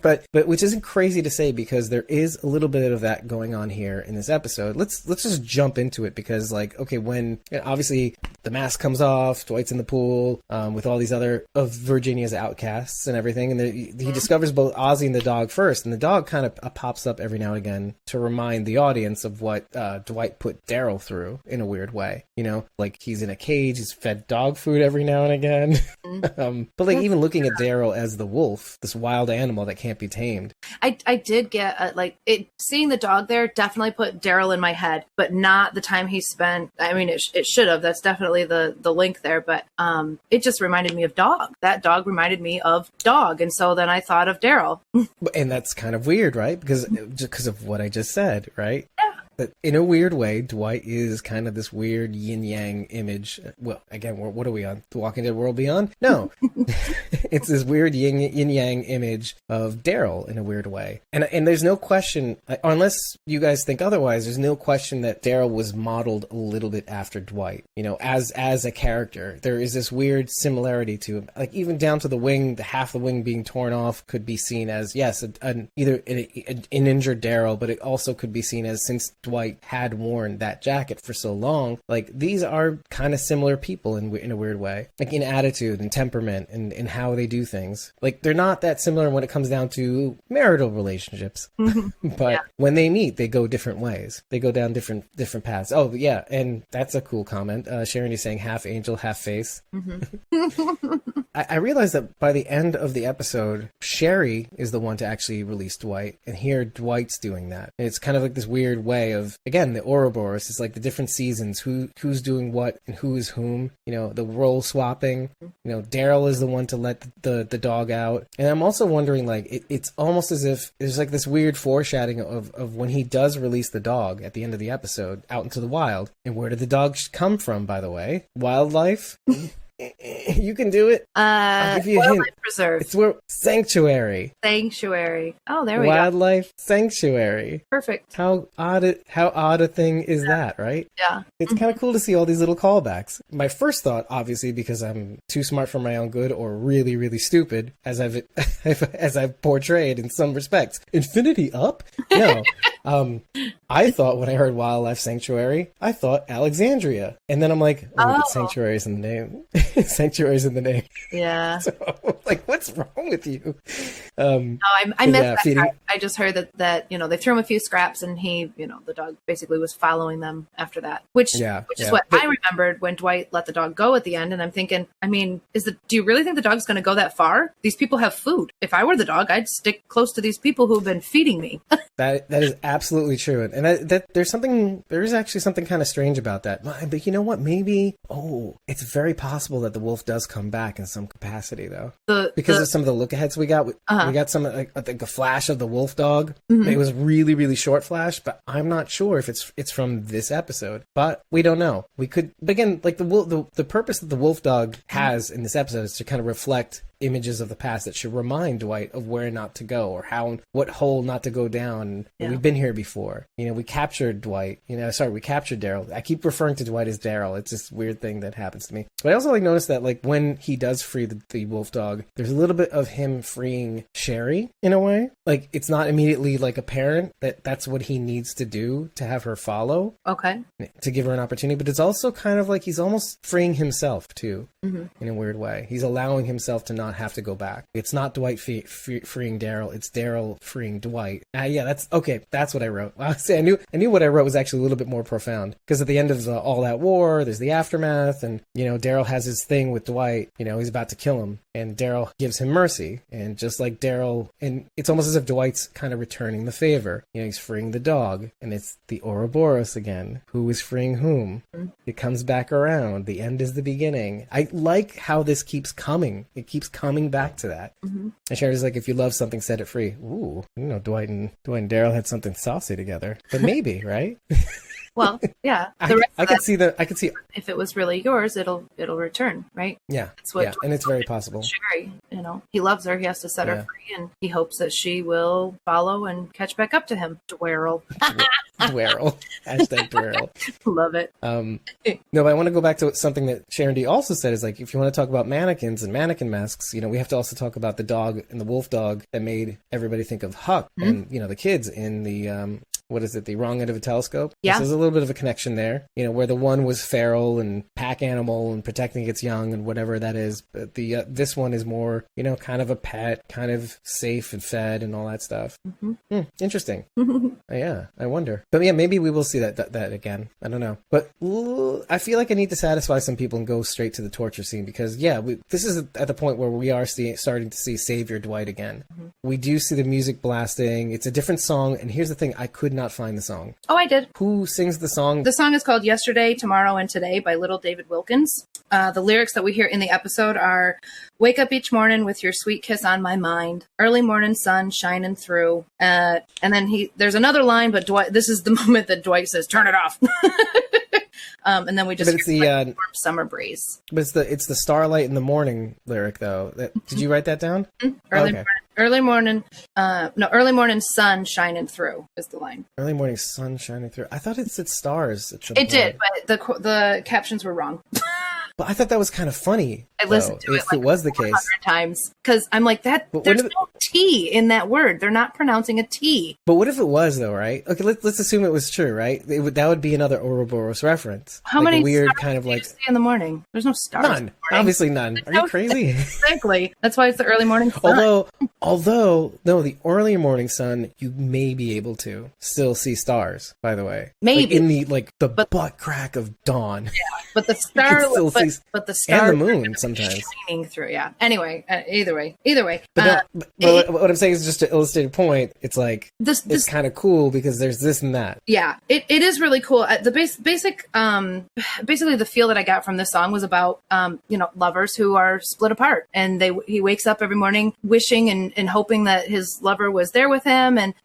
but which isn't crazy to say because there is a little bit of that going on here in this episode. Let's just jump into it because okay, when obviously the mask comes off, Dwight's in the pool with all these other of Virginia's outcasts and everything, and he discovers both Ozzy and the dog first, and the dog kind of pops up every now and again to remind the audience of what Dwight put Daryl through in a weird way. Like he's in a cage, he's fed dog food every now and again. But even looking at Daryl as the wolf, this wild animal that can't be tamed. I did get seeing the dog there definitely put Daryl in my head, but not the time he spent. I mean, it should have. That's definitely the link there, but it just reminded me of dog. That dog reminded me of dog, and so then I thought of Daryl. And that's kind of weird, right? Because of what I just said, right? Yeah. But in a weird way, Dwight is kind of this weird yin-yang image. Well, again, what are we on? The Walking Dead World Beyond? No. It's this weird yin-yang image of Daryl in a weird way. And there's no question, unless you guys think otherwise, there's no question that Daryl was modeled a little bit after Dwight. As a character. There is this weird similarity to him. Like, even down to the wing, the half the wing being torn off could be seen as, yes, either an injured Daryl, but it also could be seen as, since Dwight had worn that jacket for so long, like these are kind of similar people in a weird way, like in attitude and temperament and in how they do things. Like they're not that similar when it comes down to marital relationships, but when they meet, they go different ways. They go down different paths. Oh yeah, and that's a cool comment. Sharon is saying half angel, half face. I realized that by the end of the episode, Sherry is the one to actually release Dwight, and here Dwight's doing that. And it's kind of like this weird way of, again, the Ouroboros. It's like the different seasons, who's doing what and who is whom. The role swapping. Daryl is the one to let the dog out, and I'm also wondering, like, it's almost as if there's like this weird foreshadowing of when he does release the dog at the end of the episode out into the wild. And where did the dog come from, by the way? Wildlife. You can do it. I'll give you a hint. Preserve. It's where sanctuary. Sanctuary. Oh, there we go. Wildlife sanctuary. Perfect. How odd a thing is that, right? Yeah. It's kind of cool to see all these little callbacks. My first thought, obviously, because I'm too smart for my own good or really, really stupid, as I've portrayed in some respects. Infinity up? No. I thought when I heard Wildlife Sanctuary, I thought Alexandria. And then I'm like, but sanctuary's in the name. Sanctuary's in the name. Yeah. So, like, what's wrong with you? I missed that part. I just heard that they threw him a few scraps and he, the dog basically was following them after that, which is what I remembered when Dwight let the dog go at the end. And I'm thinking, I mean, do you really think the dog's going to go that far? These people have food. If I were the dog, I'd stick close to these people who've been feeding me. That is absolutely true. And there is actually something kind of strange about that. But you know what? Maybe, it's very possible that the wolf does come back in some capacity, though. Because of some of the look-aheads we got. We got some, I think, a flash of the wolf dog. Mm-hmm. It was really, really short flash, but I'm not sure if it's from this episode. But we don't know. We could, but again, like the purpose that the wolf dog has in this episode is to kind of reflect images of the past that should remind Dwight of where not to go or what hole not to go down. Yeah. We've been here before. We captured Dwight. We captured Daryl. I keep referring to Dwight as Daryl. It's this weird thing that happens to me. But I also noticed that when he does free the wolf dog, there's a little bit of him freeing Sherry in a way. Like, it's not immediately apparent that that's what he needs to do to have her follow. Okay. To give her an opportunity. But it's also kind of like he's almost freeing himself too, in a weird way. He's allowing himself to not have to go back. It's not Dwight freeing Daryl. It's Daryl freeing Dwight. That's okay. That's what I wrote. I knew what I wrote was actually a little bit more profound, because at the end of all that war, there's the aftermath, and Daryl has his thing with Dwight. He's about to kill him, and Daryl gives him mercy. And just like Daryl, and it's almost as if Dwight's kind of returning the favor. You know, he's freeing the dog, and it's the Ouroboros again. Who is freeing whom? It comes back around. The end is the beginning. I like how this keeps coming. It keeps coming back to that. And Sherry's like, if you love something, set it free. Ooh, you know, Dwight and Daryl had something saucy together. But maybe, right? Well, yeah. I could see that. I could see if it was really yours, it'll return, right? Yeah, that's what. Yeah, and it's very possible. Sherry, you know, he loves her. He has to set her free, and he hopes that she will follow and catch back up to him. Dwerl. Dwerl. Hashtag Dwerl. Love it. No, but I want to go back to something that Sharon D also said is like, if you want to talk about mannequins and mannequin masks, you know, we have to also talk about the dog and the wolf dog that made everybody think of Huck and, you know, the kids in the, what is it? The Wrong End of a Telescope. Yeah. So there's a little bit of a connection there, you know, where the one was feral and pack animal and protecting its young and whatever that is. But the this one is more, you know, kind of a pet, kind of safe and fed and all that stuff. Interesting. Yeah, I wonder. But yeah, maybe we will see that again. I don't know. But I feel like I need to satisfy some people and go straight to the torture scene because, yeah, this is at the point where we are starting to see Savior Dwight again. We do see the music blasting. It's a different song. And here's the thing. I could not find the song. Oh, I did. Who sings the song? The song is called Yesterday, Tomorrow, and Today by Little David Wilkins. The lyrics that we hear in the episode are, wake up each morning with your sweet kiss on my mind, early morning sun shining through. And then there's another line, but Dwight, this is the moment that Dwight says, turn it off. And then we just hear the warm summer breeze. But it's the starlight in the morning lyric, though. Did you write that down? Early morning sun shining through is the line. Early morning sun shining through. I thought it said stars. It did, but the captions were wrong. But I thought that was kind of funny. I listened to it if it was the case 100 times because I'm like there's no T in that word. They're not pronouncing a T. But what if it was though, right? Okay, let's assume it was true, right? That would be another Ouroboros reference. How many weird stars kind of do you see in the morning? There's no stars. None. Obviously none. Are you crazy? Exactly. That's why it's the early morning sun. Although no, the early morning sun, you may be able to still see stars. By the way, maybe in the butt crack of dawn. Yeah, but the star, but the star and the moon sometimes shining through. Yeah. Anyway, either way. But what I'm saying is just to illustrate a point. It's like it's kind of cool because there's this and that. Yeah, it is really cool. The basically the feel that I got from this song was about lovers who are split apart, and he wakes up every morning wishing and hoping that his lover was there with him, and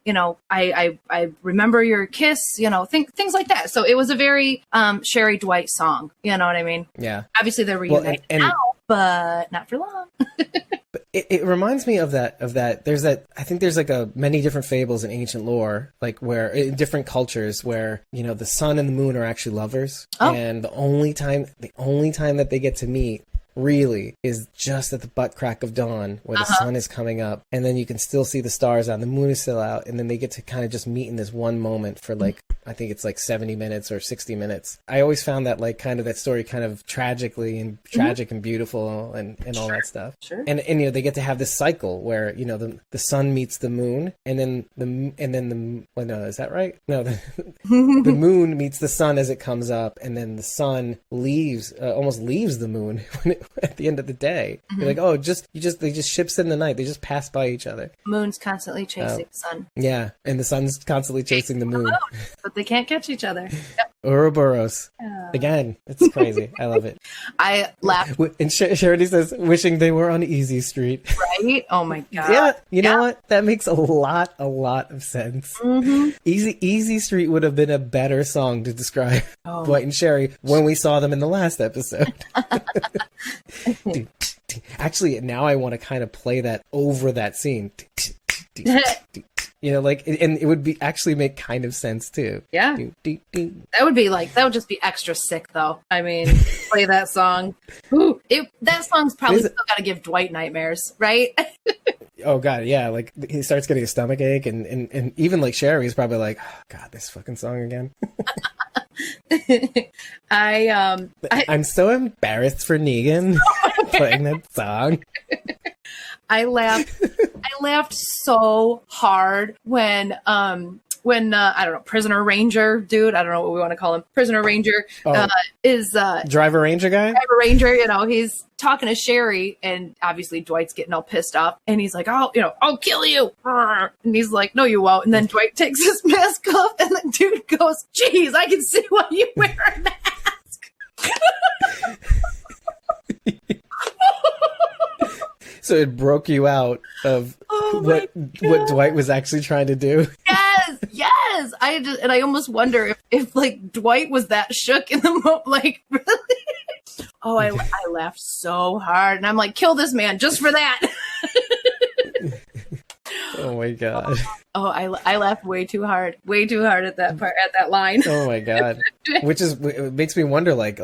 I remember your kiss, things like that. So it was a very Sherry Dwight song. You know what I mean? Yeah. Obviously they're reunited now, but not for long. But it reminds me of that. I think there's many different fables in ancient lore, where in different cultures where, the sun and the moon are actually lovers. Oh. And the only time that they get to meet really is just at the butt crack of dawn where the sun is coming up, and then you can still see the stars out, the moon is still out, and then they get to kind of just meet in this one moment for I think it's 70 minutes or 60 minutes. I always found that kind of that story kind of tragic and beautiful and all that stuff. Sure. And they get to have this cycle where the sun meets the moon, and then is that right? No, the moon meets the sun as it comes up, and then the sun almost leaves the moon at the end of the day. You're like, oh, they just ships in the night. They just pass by each other. Moon's constantly chasing the sun. Yeah, and the sun's constantly chasing the moon. But they can't catch each other. Yep. Ouroboros. Again, it's crazy. I love it. I laugh. And Charity says, wishing they were on Easy Street. Right? Oh my God. Yeah, you know what? That makes a lot of sense. Mm-hmm. Easy Street would have been a better song to describe Dwight and Sherry when we saw them in the last episode. Actually, now I want to kind of play that over that scene. And it would be actually make kind of sense too. Yeah. That would just be extra sick though. I mean, play that song. Ooh, that song's probably still got to give Dwight nightmares, right? Oh God, yeah. He starts getting a stomach ache, and even Sherry's probably like, oh, God, this fucking song again. I'm so embarrassed for Negan playing that song. I laughed so hard when when I don't know, prisoner ranger dude, I don't know what we want to call him, prisoner ranger, is driver ranger guy. Driver ranger, you know, he's talking to Sherry, and obviously Dwight's getting all pissed off, and he's like, "Oh, you know, I'll kill you," and he's like, "No, you won't." And then Dwight takes his mask off, and the dude goes, "Geez, I can see why you wear a mask." So it broke you out of what Dwight was actually trying to do. Yes. I almost wonder if like Dwight was that shook in the moment, like really. Oh, I laughed so hard, and I'm like, kill this man just for that. Oh my god. Oh, I laughed way too hard at that part, at that line. Oh my god. Which is, it makes me wonder, like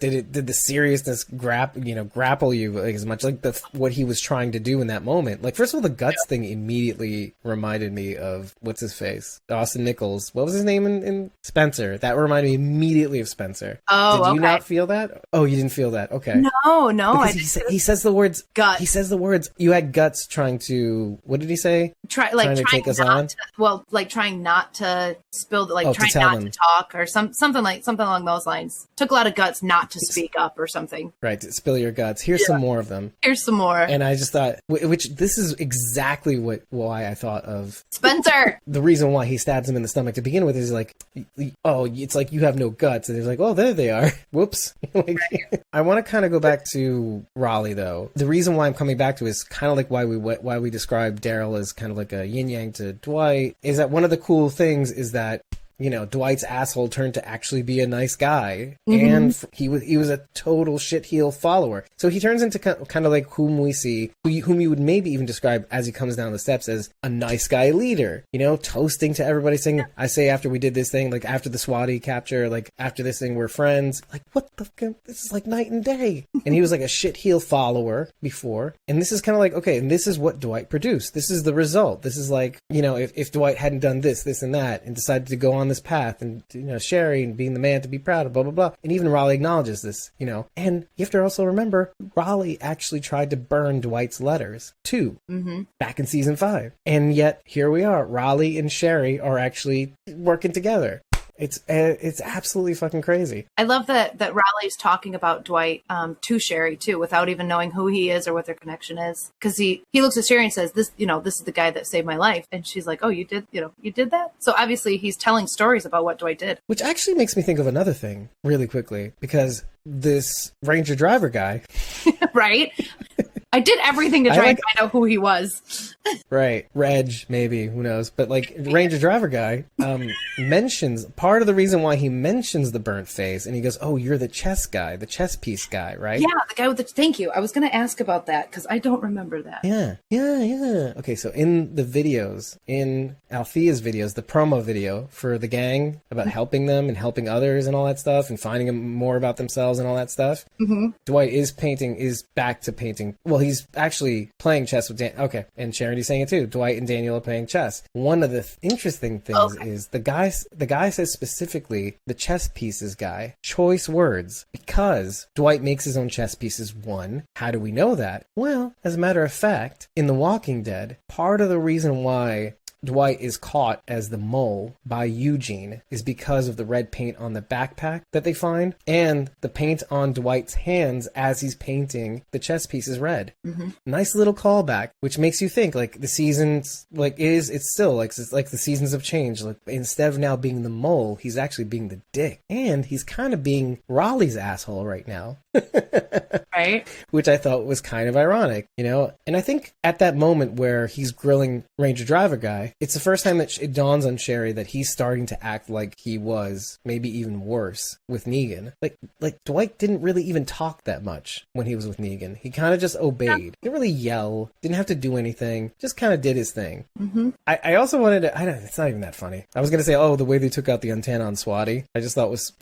did the seriousness grapple you like, as much like what he was trying to do in that moment? Like, first of all, the guts thing immediately reminded me of what's his face, Austin Nichols. What was his name in Spencer? That reminded me immediately of Spencer. Oh, did you not feel that? Oh, you didn't feel that? Okay. No. He says the words guts. He says the words. You had guts trying to. What did he say? Trying to take us on. Trying not to spill, trying not to talk, or something along those lines. Took a lot of guts not to speak up or something. Right, to spill your guts. Here's some more of them. Here's some more. And I just thought, this is exactly why I thought of Spencer. The reason why he stabs him in the stomach to begin with is like, oh, it's like you have no guts, and he's like, oh, there they are. Whoops. Right. I want to kind of go back to Raleigh though. The reason why I'm coming back to is kind of like why we describe Daryl as kind of like a yin yang to Dwight, is that one of the cool things is that, you know, Dwight's asshole turned to actually be a nice guy, and he was a total shitheel follower. So he turns into kind of like whom we see, whom you would maybe even describe as he comes down the steps as a nice guy leader. You know, toasting to everybody, saying, "I say after we did this thing, like after the Swati capture, like after this thing, we're friends." Like, what the fuck? This is like night and day. And he was like a shitheel follower before, and this is kind of like, okay, and this is what Dwight produced. This is the result. This is like, you know, if Dwight hadn't done this and that, and decided to go on this path, and, you know, Sherry and being the man to be proud of, blah blah blah, and even Raleigh acknowledges this, you know. And you have to also remember, Raleigh actually tried to burn Dwight's letters too, back in season 5, and yet here we are. Raleigh and Sherry are actually working together. It's absolutely fucking crazy. I love that Raleigh's talking about Dwight to Sherry too, without even knowing who he is or what their connection is. Because he looks at Sherry and says, "This, you know, this is the guy that saved my life," and she's like, "Oh, you did that?" So obviously he's telling stories about what Dwight did. Which actually makes me think of another thing really quickly, because this Ranger driver guy, right? I did everything to try and find out who he was. Right. Reg, maybe. Who knows? But, like, Ranger driver guy mentions, part of the reason why he mentions the burnt face, and he goes, "Oh, you're the chess guy, the chess piece guy, right?" Yeah, the guy with the... Thank you. I was going to ask about that, because I don't remember that. Yeah. Okay, so in the videos, in Althea's videos, the promo video for the gang, about helping them and helping others and all that stuff, and finding more about themselves and all that stuff, Dwight is back to painting... Well, he's actually playing chess with Dan. Okay, and Charity's saying it too. Dwight and Daniel are playing chess. One of the interesting things is the guy says specifically, the chess pieces guy, choice words, because Dwight makes his own chess pieces. One, how do we know that? Well, as a matter of fact, in The Walking Dead, part of the reason why Dwight is caught as the mole by Eugene is because of the red paint on the backpack that they find, and the paint on Dwight's hands as he's painting the chess pieces red. Nice little callback, which makes you think, like, the seasons, like, it's still like the seasons have changed. Like, instead of now being the mole, he's actually being the dick, and he's kind of being Raleigh's asshole right now. Right. Which I thought was kind of ironic, you know? And I think at that moment where he's grilling Ranger Driver guy, it's the first time that it dawns on Sherry that he's starting to act like he was, maybe even worse, with Negan. Like Dwight didn't really even talk that much when he was with Negan. He kind of just obeyed. Didn't really yell, didn't have to do anything, just kind of did his thing. I also wanted to, it's not even that funny. I was going to say, the way they took out the antenna on Swati, I just thought was,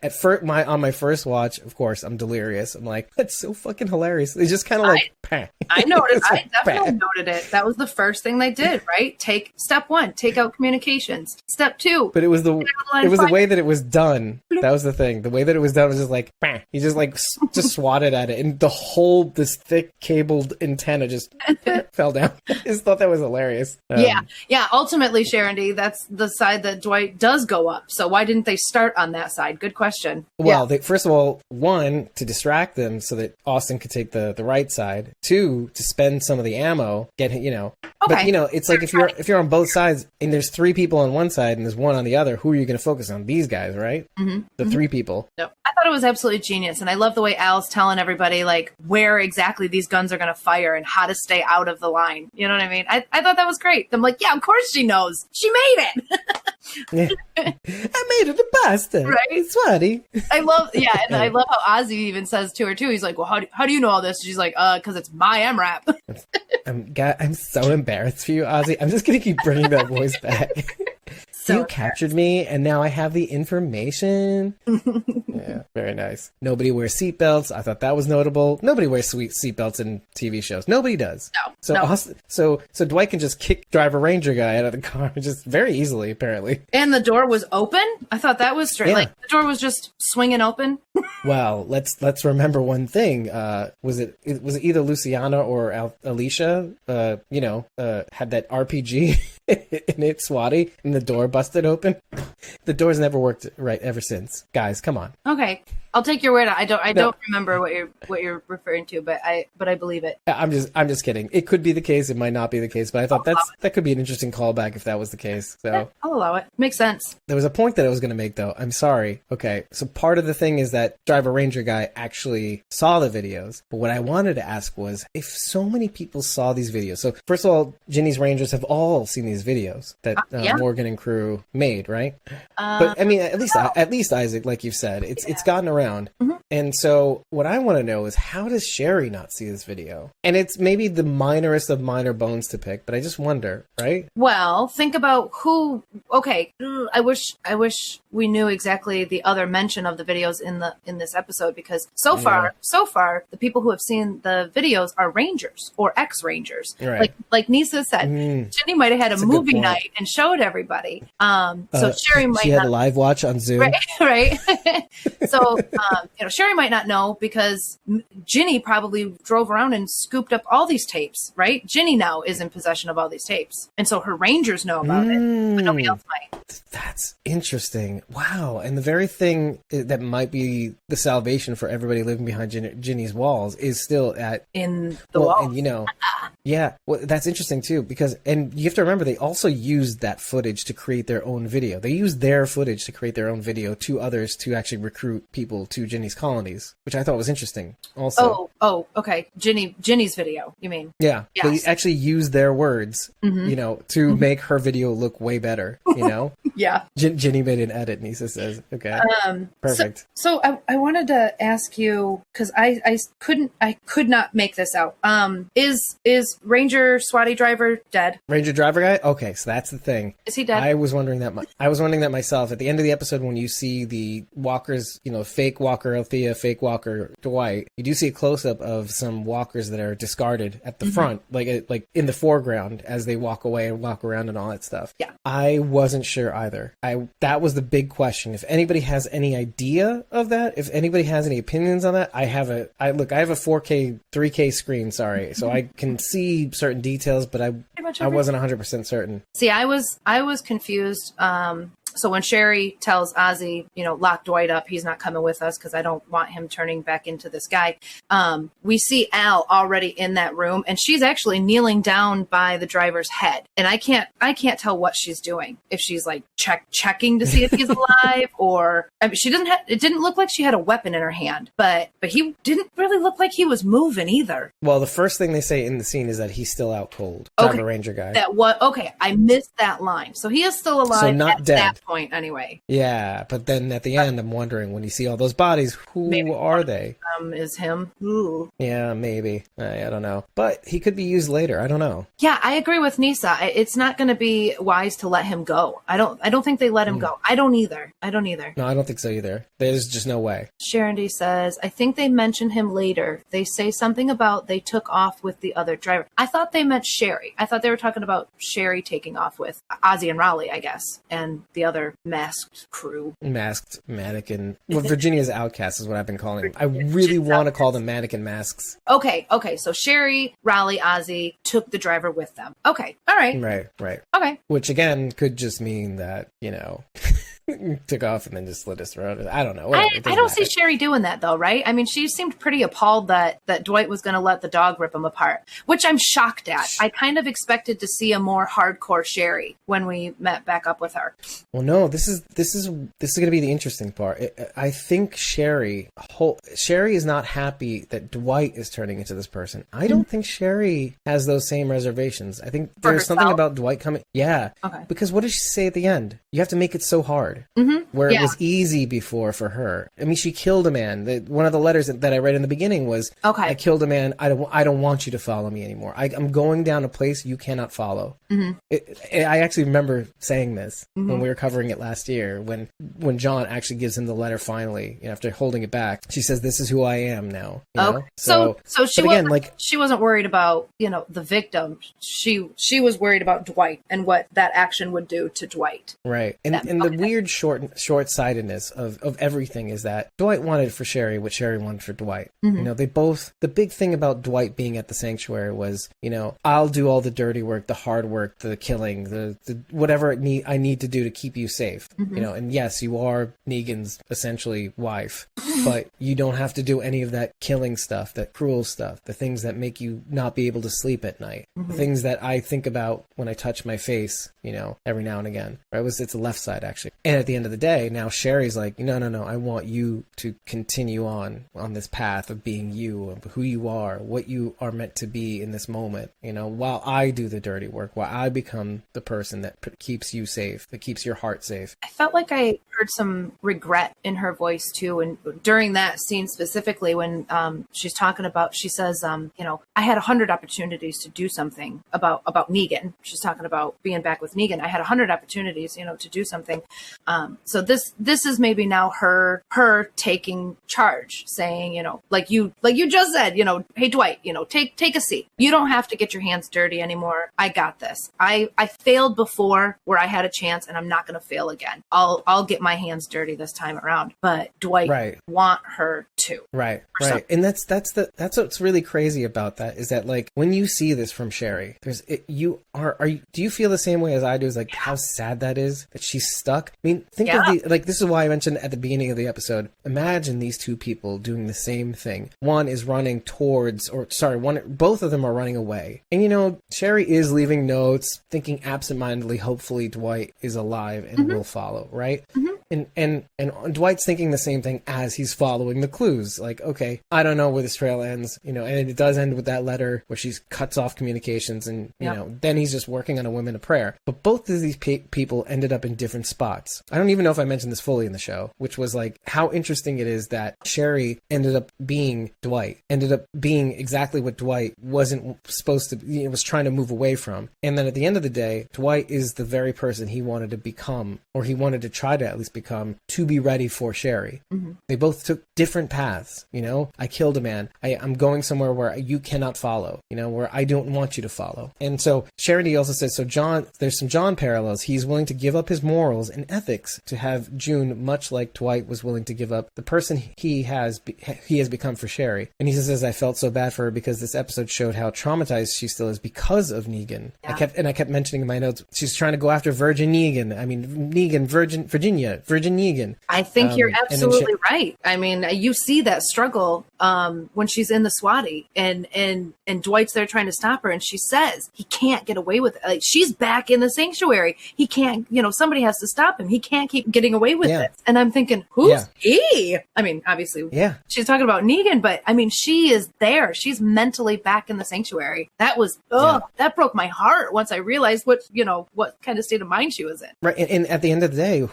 at first, on my first watch, of course, I'm delirious. I'm like, that's so fucking hilarious. They just kind of like, I noticed. I definitely noted it. That was the first thing they did, right? Take Step 1, take out communications. Step 2. But it was the way that it was done. That was the thing. The way that it was done was just like, bah. He just like just swatted at it, and this thick cabled antenna just fell down. I just thought that was hilarious. Yeah. Ultimately, Sharon D, that's the side that Dwight does go up. So why didn't they start on that side? Good question. Well, first of all, 1, to distract them so that Austin could take the right side. 2, to spend some of the ammo, get Okay. But it's like if you're on both sides and there's 3 people on one side and there's 1 on the other, who are you going to focus on? These guys, right? Mm-hmm. The 3 people. Yep. I thought it was absolutely genius, and I love the way Al's telling everybody like where exactly these guns are going to fire and how to stay out of the line. You know what I mean? I thought that was great. I'm like, yeah, of course she knows. She made it. Yeah. I made it a bastard. Right? Sweaty. I love how Ozzy even says to her too. He's like, well, how do you know all this? She's like, because it's my MRAP. I'm so embarrassed for you, Ozzy. I'm just gonna keep bringing that voice back. So you captured me, and now I have the information. Yeah, very nice. Nobody wears seatbelts. I thought that was notable. Nobody wears seatbelts in TV shows. Nobody does. No. So Dwight can just kick Driver Ranger guy out of the car just very easily, apparently. And the door was open. I thought that was straight. Yeah. Like the door was just swinging open. Well, let's remember one thing. Was it either Luciana or Alicia? Had that RPG in it, Swatty, and the door busted open. The door's never worked right ever since. Guys, come on. Okay, I'll take your word. I don't remember what you're referring to, but I believe it. I'm just kidding. It could be the case. It might not be the case, but I thought that could be an interesting callback if that was the case. So yeah, I'll allow it. Makes sense. There was a point that I was going to make though. I'm sorry. Okay, so part of the thing is that Driver Ranger guy actually saw the videos, but what I wanted to ask was if so many people saw these videos. So first of all, Ginny's Rangers have all seen these videos that Morgan and crew made, right? But I mean, at least Isaac, like you've said, it's gotten around. Mm-hmm. And so what I want to know is how does Sherry not see this video? And it's maybe the minorest of minor bones to pick, but I just wonder, right? Well, think about who. Okay, I wish we knew exactly the other mention of the videos in this episode, because so far the people who have seen the videos are Rangers or ex-Rangers. Right. Like Nisa said, Ginny might have had a movie night and showed everybody. So Sherry might she had a live watch on Zoom. Right. So Sherry might not know because Ginny probably drove around and scooped up all these tapes, right? Ginny now is in possession of all these tapes. And so her Rangers know about it, but nobody else might. That's interesting. Wow. And the very thing that might be the salvation for everybody living behind Ginny's walls is still in the wall. And yeah, well, that's interesting too, and you have to remember, they also used that footage to create their own video. They used their footage to create their own video to others to actually recruit people to Ginny's colonies, which I thought was interesting also. Oh, okay. Ginny's video, you mean? Yeah. Yes. They actually used their words, to make her video look way better, Yeah. Ginny made an edit, Nisa says. Okay. Perfect. So I wanted to ask you, because I could not make this out. Is Ranger Swatty driver dead? Ranger driver guy? Okay, so that's the thing. Is he dead? I was wondering that myself. At the end of the episode, when you see the walkers, fake walker Althea, fake walker Dwight, you do see a close-up of some walkers that are discarded at the front, like in the foreground as they walk away and walk around and all that stuff. Yeah. I wasn't sure either. That was the big question. If anybody has any idea of that, if anybody has any opinions on that, I have a 4K, 3K screen, so I can see certain details, but I wasn't 100% certain. See, I was confused. So when Sherry tells Ozzy, lock Dwight up, he's not coming with us because I don't want him turning back into this guy. We see Al already in that room, and she's actually kneeling down by the driver's head. And I can't tell what she's doing. If she's like checking to see if he's alive, or she doesn't have. It didn't look like she had a weapon in her hand, but he didn't really look like he was moving either. Well, the first thing they say in the scene is that he's still out cold. Driver Ranger guy. Okay, I missed that line. So he is still alive. So not dead. this point anyway. Yeah, but then at the end, I'm wondering, when you see all those bodies, who are they? Is him. Ooh. Yeah, maybe. I don't know. But he could be used later. I don't know. Yeah, I agree with Nisa. It's not going to be wise to let him go. I don't think they let him go. I don't either. No, I don't think so either. There's just no way. Sharon D says, I think they mention him later. They say something about they took off with the other driver. I thought they meant Sherry. I thought they were talking about Sherry taking off with Ozzy and Raleigh, I guess, and the other masked crew. Masked mannequin. Well, Virginia's outcast is what I've been calling them. I really want to call them mannequin masks. Okay. So Sherry, Raleigh, Ozzy took the driver with them. Okay. All right. Right. Okay. Which again could just mean that, took off and then just slit his throat. I don't know. I don't see Sherry doing that though, right? I mean, she seemed pretty appalled that Dwight was going to let the dog rip him apart, which I'm shocked at. I kind of expected to see a more hardcore Sherry when we met back up with her. Well, no, this is going to be the interesting part. I think Sherry is not happy that Dwight is turning into this person. I don't think Sherry has those same reservations. I think there's something about Dwight coming. Yeah. Okay. Because what does she say at the end? You have to make it so hard. Where it was easy before for her. I mean, she killed a man. One of the letters that I read in the beginning was, I killed a man. I don't want you to follow me anymore. I'm going down a place you cannot follow. I actually remember saying this when we were covering it last year, when John actually gives him the letter finally, after holding it back. She says, this is who I am now. So she wasn't worried about, the victim. She was worried about Dwight and what that action would do to Dwight. Right. And the weird short-sightedness of everything is that Dwight wanted for Sherry what Sherry wanted for Dwight. The big thing about Dwight being at the sanctuary was, I'll do all the dirty work, the hard work, the killing, the whatever I need to do to keep you safe. And yes, you are Negan's essentially wife, but you don't have to do any of that killing stuff, that cruel stuff, the things that make you not be able to sleep at night, the things that I think about when I touch my face, every now and again. Right? It's the left side, actually. And at the end of the day, now Sherry's like, no, I want you to continue on this path of being you, of who you are, what you are meant to be in this moment, while I do the dirty work, while I become the person that keeps you safe, that keeps your heart safe. I felt like I heard some regret in her voice too. And during that scene specifically, when she's talking about, she says, I had 100 opportunities to do something about Negan. She's talking about being back with Negan. I had 100 opportunities, to do something. So this is maybe now her taking charge, saying, like you just said, hey Dwight, take a seat. You don't have to get your hands dirty anymore. I got this. I failed before where I had a chance, and I'm not going to fail again. I'll get my hands dirty this time around. But Dwight want her to. Right. And that's what's really crazy about that, is that like when you see this from Sherry, do you feel the same way as I do? Is like how sad that is that she's stuck. I mean, think of this is why I mentioned at the beginning of the episode, imagine these two people doing the same thing. One is running both of them are running away. And Sherry is leaving notes, thinking absentmindedly, hopefully Dwight is alive and will follow, right? And Dwight's thinking the same thing as he's following the clues. Like, okay, I don't know where this trail ends, and it does end with that letter where she cuts off communications, and then he's just working on a women of prayer. But both of these people ended up in different spots. I don't even know if I mentioned this fully in the show, which was like how interesting it is that Sherry ended up being Dwight, ended up being exactly what Dwight wasn't supposed to, was trying to move away from. And then at the end of the day, Dwight is the very person he wanted to become, or he wanted to try to at least become, to be ready for Sherry. They both took different paths. I killed a man. I'm going somewhere where you cannot follow, where I don't want you to follow. And so Sherry also says, so John, there's some John parallels. He's willing to give up his morals and ethics to have June, much like Dwight was willing to give up the person he has become for Sherry. And he says, I felt so bad for her because this episode showed how traumatized she still is because of Negan. I kept mentioning in my notes, she's trying to go after Virgin Negan. I mean, Virginia. Frigid Negan. I think you're absolutely right. I mean, you see that struggle when she's in the Swati and Dwight's there trying to stop her, and she says he can't get away with it. Like, she's back in the sanctuary. He can't, somebody has to stop him. He can't keep getting away with it. And I'm thinking, who's he? I mean, obviously, she's talking about Negan, but I mean, she is there. She's mentally back in the sanctuary. That was, that broke my heart once I realized what kind of state of mind she was in. Right. And at the end of the day,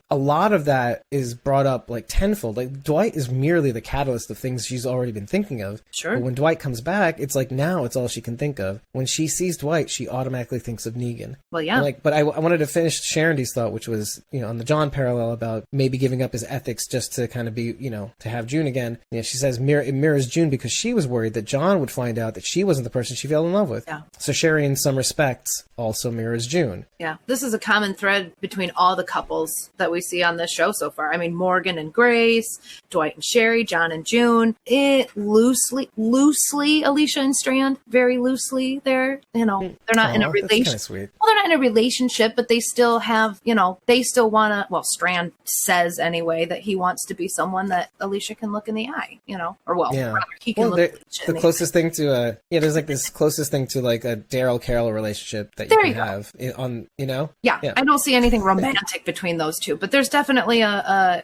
a lot of that is brought up like tenfold. Like, Dwight is merely the catalyst of things she's already been thinking of. Sure. But when Dwight comes back, it's like now it's all she can think of. When she sees Dwight, she automatically thinks of Negan. Well, yeah. But I wanted to finish Sharondy's thought, which was, on the John parallel about maybe giving up his ethics just to kind of be, to have June again. She says it mirrors June because she was worried that John would find out that she wasn't the person she fell in love with. Yeah. So Sherry, in some respects, also mirrors June. Yeah. This is a common thread between all the couples that we see on this show so far. I mean, Morgan and Grace, Dwight and Sherry, John and June. It loosely, Alicia and Strand, very loosely there. They're not in a relationship. Well, they're not in a relationship, but they still have, they still want to, well, Strand says anyway that he wants to be someone that Alicia can look in the eye, rather he can look the closest thing to there's like this closest thing to like a Daryl Carol relationship that you can have on, Yeah, I don't see anything romantic between those two, but there's definitely a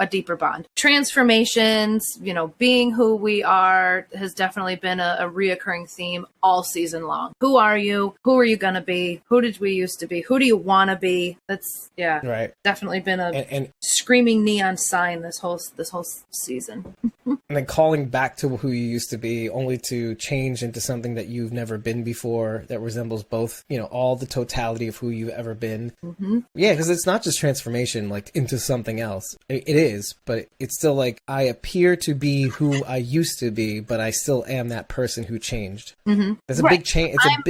deeper bond. Transformations, being who we are has definitely been a reoccurring theme all season long. Who are you? Who are you going to be? Who did we used to be? Who do you want to be? That's definitely been a screaming neon sign this whole season. And then calling back to who you used to be, only to change into something that you've never been before, that resembles both, all the totality of who you've ever been. Mm-hmm. Yeah, because it's not just transformation, like, into something else. It is, but it's still like, I appear to be who I used to be, but I still am that person who changed. Mm-hmm. It's a big change. It's a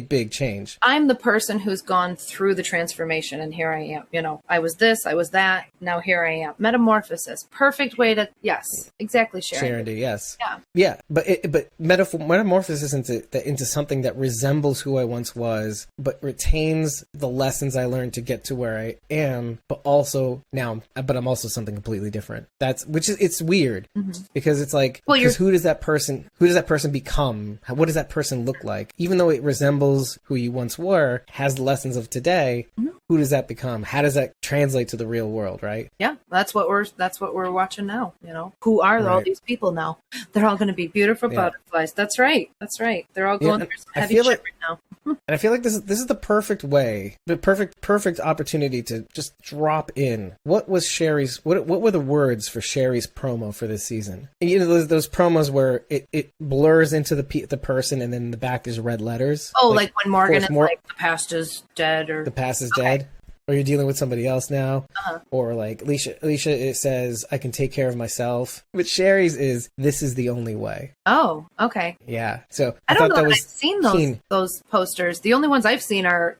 big change. I'm the person who's gone through the transformation, and here I am. I was this, I was that, now here I am. Metamorphosis. Perfect way to, yes, exactly, Sharon. Yes. Yeah. Yeah, but metamorphosis into something that resembles who I once was, but retains the lessons I learned to get to where I am, but also I'm also something completely different. It's weird because it's like, who does that person become? What does that person look like? Even though it resembles who you once were, has the lessons of today, who does that become? How does that translate to the real world, right? Yeah, that's what we're watching now. Who are all these people now? They're all going to be beautiful butterflies. That's right. They're all going through some heavy shit right now. And I feel like this is the perfect way, the perfect opportunity to just drop in. What was Sherry's? What were the words for Sherry's promo for this season? And those promos where it blurs into the person, and then in the back there's red letters. Oh, like when Morgan is like, the past is dead, or the past is dead. Or you're dealing with somebody else now. Or like Alicia, it says, I can take care of myself. But Sherry's is, this is the only way. Oh, okay. Yeah. So I don't know that I've seen those posters. The only ones I've seen are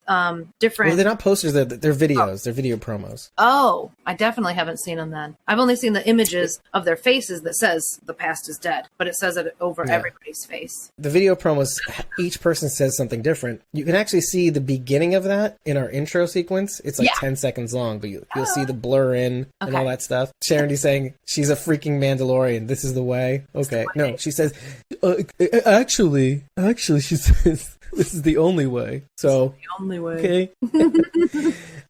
different. Well, they're not posters. They're videos. They're video promos. Oh, I definitely haven't seen them then. I've only seen the images of their faces that says the past is dead, but it says it over everybody's face. The video promos, each person says something different. You can actually see the beginning of that in our intro sequence. It's like 10 seconds long, but you'll see the blur in and all that stuff. Sharondy's saying she's a freaking Mandalorian. This is the way. Okay. No, she says, actually, she says, this is the only way. So, the only way. Okay.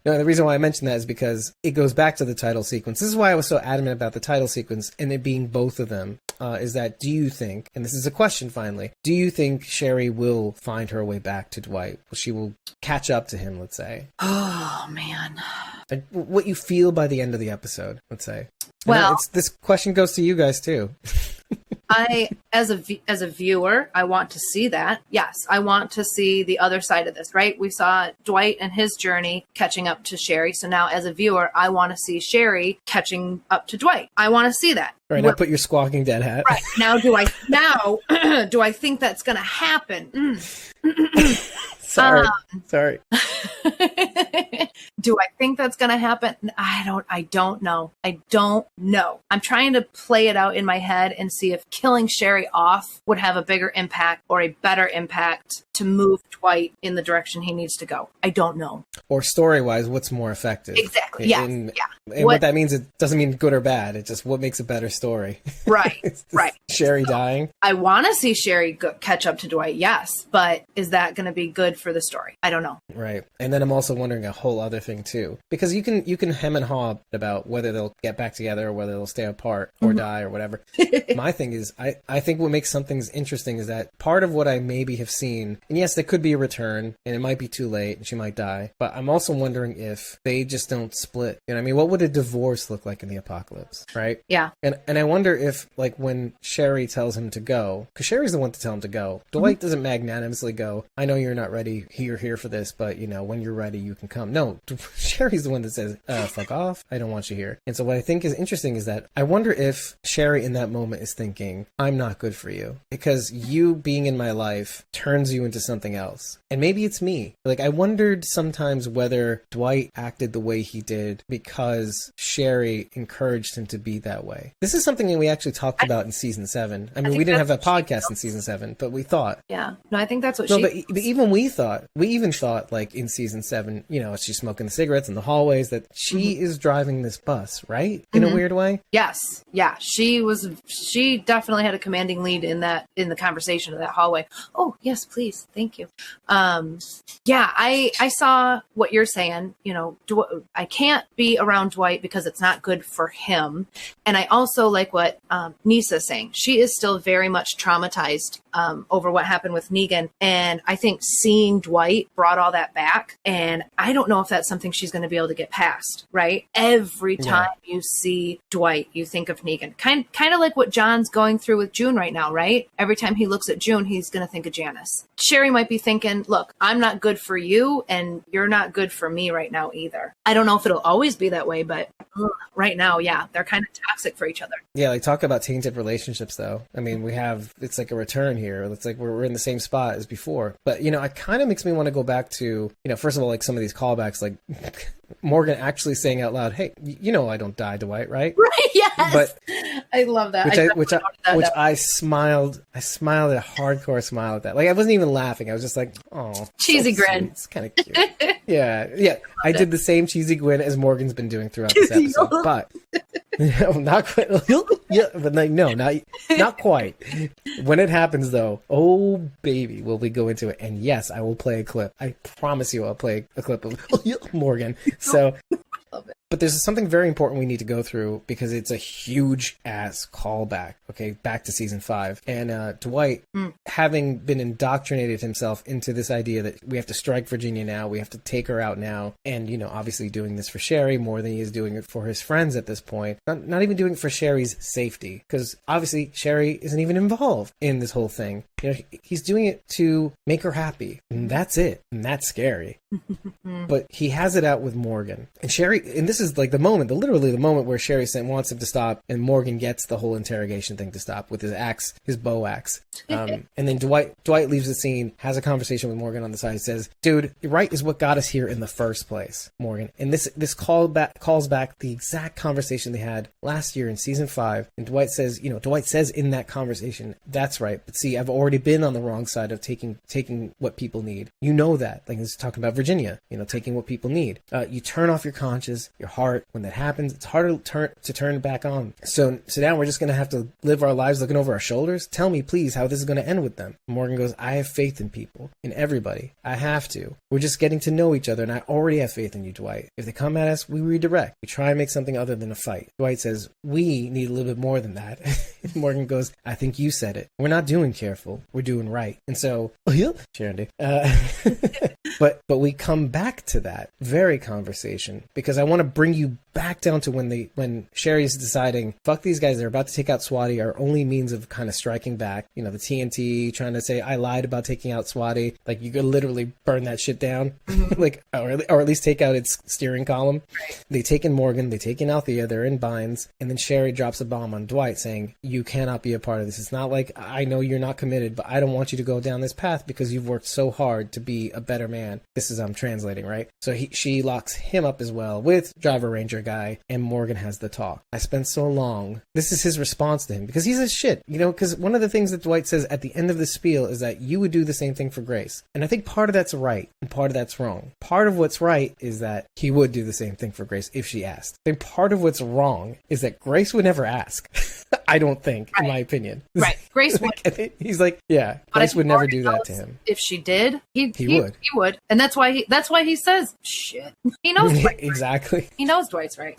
No, the reason why I mentioned that is because it goes back to the title sequence. This is why I was so adamant about the title sequence and it being both of them. Is that, do you think, and this is a question finally, do you think Sherry will find her way back to Dwight? She will catch up to him, let's say? Oh, man. And what you feel by the end of the episode, let's say. Well, this question goes to you guys too. As a viewer, I want to see that. Yes, I want to see the other side of this, right? We saw Dwight and his journey catching up to Sherry. So now as a viewer, I want to see Sherry catching up to Dwight. I want to see that. All right, now put your Squawking Dead hat. Right. Now do I think that's going to happen? Sorry. Do I think that's going to happen? I don't know. I don't know. I'm trying to play it out in my head and see if killing Sherry off would have a bigger impact or a better impact to move Dwight in the direction he needs to go? I don't know. Or story-wise, what's more effective? Exactly. Yeah. And what that means, it doesn't mean good or bad. It's just what makes a better story. Right. Right. Sherry dying. I want to see Sherry catch up to Dwight, yes, but is that going to be good for the story? I don't know. Right. And then I'm also wondering a whole other thing too, because you can hem and haw about whether they'll get back together or whether they'll stay apart or die or whatever. My thing is, I think what makes some things interesting is that part of what I maybe have seen, and yes, there could be a return and it might be too late and she might die, but I'm also wondering if they just don't split. You know what I mean? What would a divorce look like in the apocalypse, right? Yeah. And I wonder if, like, when Sherry tells him to go, because Sherry's the one to tell him to go, Dwight doesn't magnanimously go, I know you're not ready, you're here for this, but, you know, when you're ready, you can come. No, Sherry's the one that says, fuck off, I don't want you here. And so what I think is interesting is that I wonder if Sherry in that moment is thinking, I'm not good for you, because you being in my life turns you into something else. And maybe it's me. Like, I wondered sometimes whether Dwight acted the way he did because Sherry encouraged him to be that way. This is something that we actually talked about in season 7. I mean, we didn't have a podcast in season 7, but we thought. Yeah. No, I think that's what but even we even thought, like, in season 7, you know, she's smoking the cigarettes in the hallways, that she is driving this bus, right? In a weird way? Yes. Yeah. She definitely had a commanding lead in the conversation of that hallway. Oh, yes, please. Thank you. Yeah, I saw what you're saying. You know, I can't be around Dwight because it's not good for him. And I also like what Nisa's saying. She is still very much traumatized over what happened with Negan. And I think seeing Dwight brought all that back. And I don't know if that's something she's going to be able to get past, right? Every time you see Dwight, you think of Negan. Kind of like what John's going through with June right now, right? Every time he looks at June, he's going to think of Janice. Sherry might be thinking, look, I'm not good for you and you're not good for me right now either. I don't know if it'll always be that way, but right now, yeah, they're kind of toxic for each other. Yeah, like, talk about tainted relationships, though. I mean, it's like a return here. It's like we're in the same spot as before. But, you know, it kind of makes me want to go back to, you know, first of all, like, some of these callbacks, like Morgan actually saying out loud, hey, you know I don't die, Dwight, right? Right, yes. But I love that. I smiled a hardcore smile at that. Like, I wasn't even laughing. I was just like, oh, cheesy grin. Sweet. It's kind of cute. Yeah. I did the same cheesy grin as Morgan's been doing throughout this episode, but not quite. Yeah, but like, no, not quite. When it happens, though, oh baby, will we go into it? And yes, I will play a clip. I promise you, I'll play a clip of Morgan. So. But there's something very important we need to go through because it's a huge ass callback, okay, back to season 5. And Dwight, having been indoctrinated himself into this idea that we have to strike Virginia now, we have to take her out now, and, you know, obviously doing this for Sherry more than he is doing it for his friends at this point. Not even doing it for Sherry's safety, because obviously Sherry isn't even involved in this whole thing. You know, he's doing it to make her happy, and that's it, and that's scary. But he has it out with Morgan. And Sherry, and this is like literally the moment where Sherry wants him to stop, and Morgan gets the whole interrogation thing to stop with his axe, his bow axe. And then Dwight leaves the scene, has a conversation with Morgan on the side, says, dude, right is what got us here in the first place, Morgan. And this calls back the exact conversation they had last year in season 5. And Dwight says in that conversation, that's right, but see, I've already been on the wrong side of taking what people need. You know that. Like, he's talking about Virginia, you know, taking what people need. You turn off your conscience, your heart. When that happens, it's harder to turn back on. So now we're just going to have to live our lives looking over our shoulders? Tell me, please, how this is going to end with them. Morgan goes, I have faith in people, in everybody. I have to. We're just getting to know each other, and I already have faith in you, Dwight. If they come at us, we redirect. We try and make something other than a fight. Dwight says, we need a little bit more than that. Morgan goes, I think you said it. We're not doing careful. We're doing right. And so, Sharon, but we come back to that very conversation because I want to bring you back down to when Sherry's deciding, fuck these guys, they're about to take out Swati, our only means of kind of striking back. You know, the TNT trying to say, I lied about taking out Swati. Like, you could literally burn that shit down, like, or at least take out its steering column. They take in Morgan, they take in Althea, they're in binds, and then Sherry drops a bomb on Dwight saying, you cannot be a part of this. It's not like, I know you're not committed, but I don't want you to go down this path because you've worked so hard to be a better man. This is, I'm translating, right? So she locks him up as well with driver ranger guy, and Morgan has the talk. I spent so long. This is his response to him because he's a shit, you know, because one of the things that Dwight says at the end of the spiel is that you would do the same thing for Grace. And I think part of that's right and part of that's wrong. Part of what's right is that he would do the same thing for Grace if she asked. I think part of what's wrong is that Grace would never ask. I don't think, in my opinion. Right. Grace would. He's like, yeah, Grace would never do that to him. If she did, he would. He would. And that's why he says, shit. He knows Dwight's exactly. Right. He knows Dwight's right.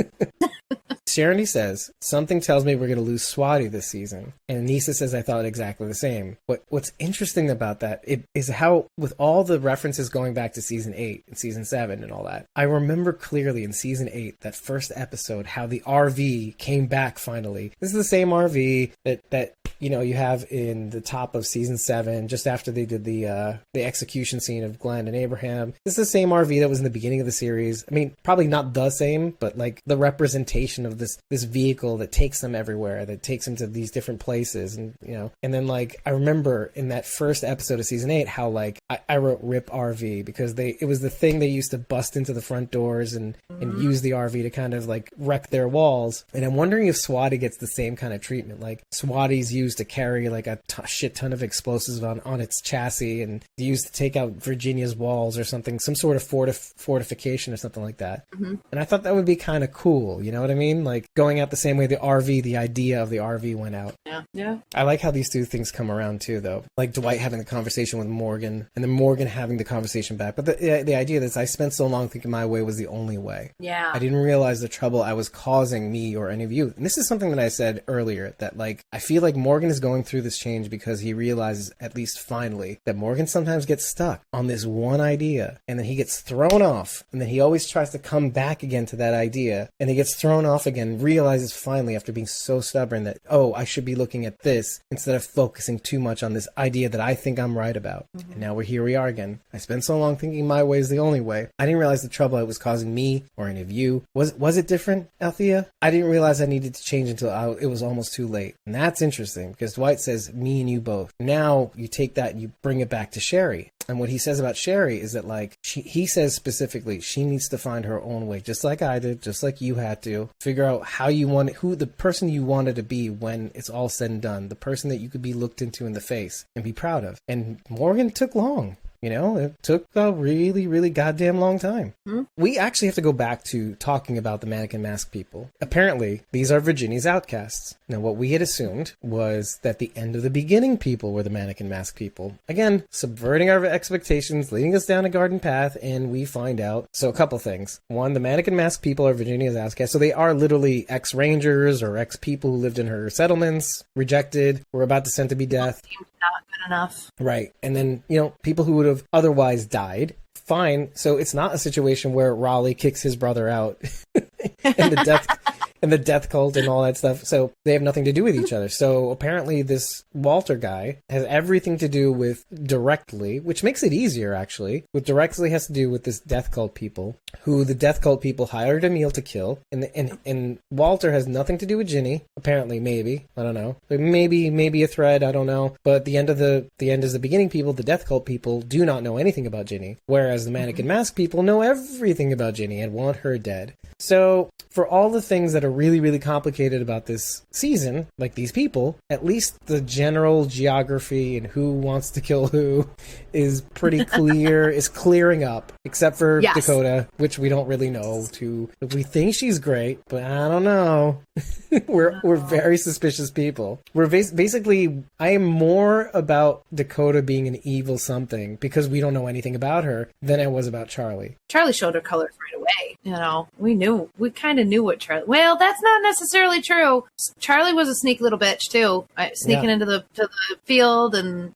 Sharon tells, something tells me we're going to lose Swati this season. And Nisa says, I thought exactly the same. What's interesting about that is how, with all the references going back to season 8 and season 7 and all that, I remember clearly in season 8, that first episode, how the RV came back finally. This is the same RV that you know, you have in the top of season 7, just after they did the execution scene of Glenn and Abraham. This is the same RV that was in the beginning of the series. I mean, probably not the same, but like the representation of this vehicle that takes them everywhere, that takes them to these different places, and you know. And then like I remember in that first episode of season 8, how like I wrote "Rip RV" because it was the thing they used to bust into the front doors and use the RV to kind of like wreck their walls. And I'm wondering if Swati gets the same kind of treatment. Like Swati's used to carry like a shit ton of explosives on its chassis and used to take out Virginia's walls or something, some sort of fortification or something like that. And I thought that would be kind of cool, you know what I mean? Like going out the same way the idea of the RV went out. Yeah. I like how these two things come around too, though. Like Dwight having the conversation with Morgan and then Morgan having the conversation back. But the idea that I spent so long thinking my way was the only way. Yeah. I didn't realize the trouble I was causing me or any of you. And this is something that I said earlier, that like I feel like Morgan is going through this change because he realizes, at least finally, that Morgan sometimes gets stuck on this one idea and then he gets thrown off and then he always tries to come back again to that idea and he gets thrown off again, realizes finally after being so stubborn that, oh, I should be looking at this instead of focusing too much on this idea that I think I'm right about. And now here we are again. I spent so long thinking my way is the only way. I didn't realize the trouble it was causing me or any of you. Was it different, Althea? I didn't realize I needed to change until it was almost too late. And that's interesting because Dwight says, me and you both. Now you take that and you bring it back to Sherry. And what he says about Sherry is that, like, he says specifically, she needs to find her own way, just like I did, just like you had to. Figure out how you want it, who the person you wanted to be when it's all said and done, the person that you could be looked into in the face and be proud of. And Morgan took long. You know, it took a really, really goddamn long time. We actually have to go back to talking about the mannequin mask people. Apparently, these are Virginia's outcasts. Now, what we had assumed was that the end of the beginning people were the mannequin mask people. Again, subverting our expectations, leading us down a garden path, and we find out. So a couple things. One, the mannequin mask people are Virginia's outcasts. So they are literally ex-rangers or ex-people who lived in her settlements, rejected, were about to send to be death. Not good enough. Right. And then, you know, people who would have otherwise died. Fine. So it's not a situation where Raleigh kicks his brother out and the death cult and all that stuff. So they have nothing to do with each other. So apparently this Walter guy has everything to do with directly, which makes it easier actually. What directly has to do with this death cult people, who the death cult people hired Emil to kill. And Walter has nothing to do with Ginny. Apparently, maybe. I don't know. Maybe a thread, I don't know. But the end is the beginning people, the death cult people do not know anything about Ginny. Whereas the mannequin mask people know everything about Ginny and want her dead. So for all the things that are really, really complicated about this season, like these people, at least the general geography and who wants to kill who is pretty clear, is clearing up, except for Dakota, which we don't really know. We think she's great, but I don't know. We're very suspicious people. We're basically, I am more about Dakota being an evil something because we don't know anything about her than I was about Charlie. Charlie showed her colors right away. You know, we kind of knew what Charlie. Well, that's not necessarily true. Charlie was a sneaky little bitch too, sneaking into the field and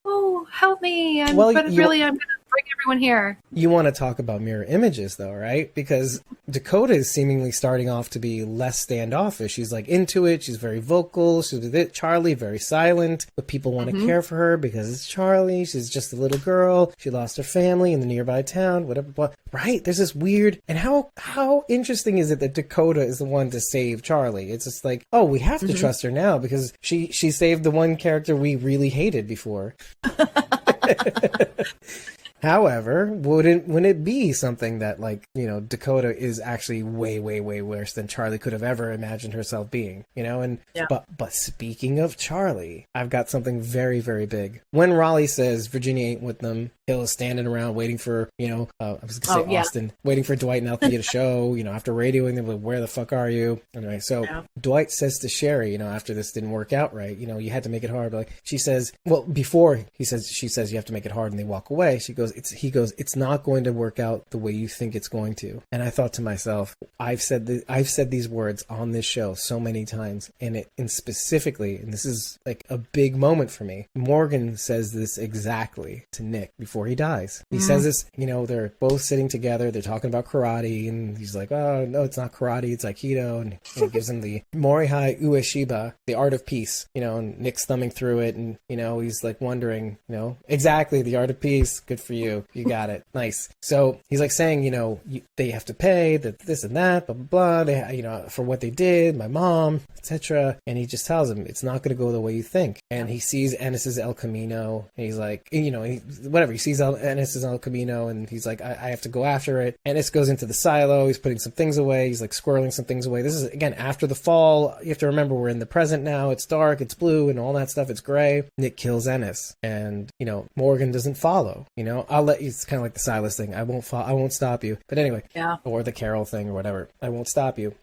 help me! I'm gonna bring everyone here. You want to talk about mirror images, though, right? Because Dakota is seemingly starting off to be less standoffish. She's like into it. She's very vocal. She's with it. Charlie, very silent, but people want to care for her because it's Charlie. She's just a little girl. She lost her family in the nearby town. Whatever. Right? There's this weird. And how interesting is it that Dakota is the one to save Charlie? It's just like, oh, we have to trust her now because she saved the one character we really hated before. However, wouldn't it be something that, like, you know, Dakota is actually way, way, way worse than Charlie could have ever imagined herself being, you know? And but speaking of Charlie, I've got something very, very big. When Raleigh says Virginia ain't with them, Hill is standing around waiting for, you know, I was going to say Austin, waiting for Dwight and Althea to show, you know, after radioing them, like, where the fuck are you? Anyway, so Dwight says to Sherry, you know, after this didn't work out right, you know, you had to make it hard. But like, she says, well, before she says you have to make it hard, and they walk away. He goes, it's not going to work out the way you think it's going to. And I thought to myself, I've said these words on this show so many times, and specifically, and this is like a big moment for me. Morgan says this exactly to Nick before he dies. He says this, you know, they're both sitting together, they're talking about karate, and he's like, oh no, it's not karate, it's aikido, and he gives him the Morihei Ueshiba, the art of peace, you know, and Nick's thumbing through it, and, you know, he's like wondering, you know, exactly, the art of peace, good for you. You got it. Nice. So he's like saying, you know, they have to pay this and that, blah, blah, blah. They, you know, for what they did, my mom, etc. And he just tells him it's not going to go the way you think. And he sees Ennis's El Camino, and he's like, you know, he sees Ennis's El Camino, and he's like, I have to go after it. Ennis goes into the silo. He's putting some things away. He's like squirreling some things away. This is, again, after the fall. You have to remember, we're in the present now. It's dark, it's blue, and all that stuff. It's gray. Nick kills Ennis, and, you know, Morgan doesn't follow. You know, it's kind of like the Silas thing. I won't stop you. But anyway, or the Carol thing or whatever. I won't stop you.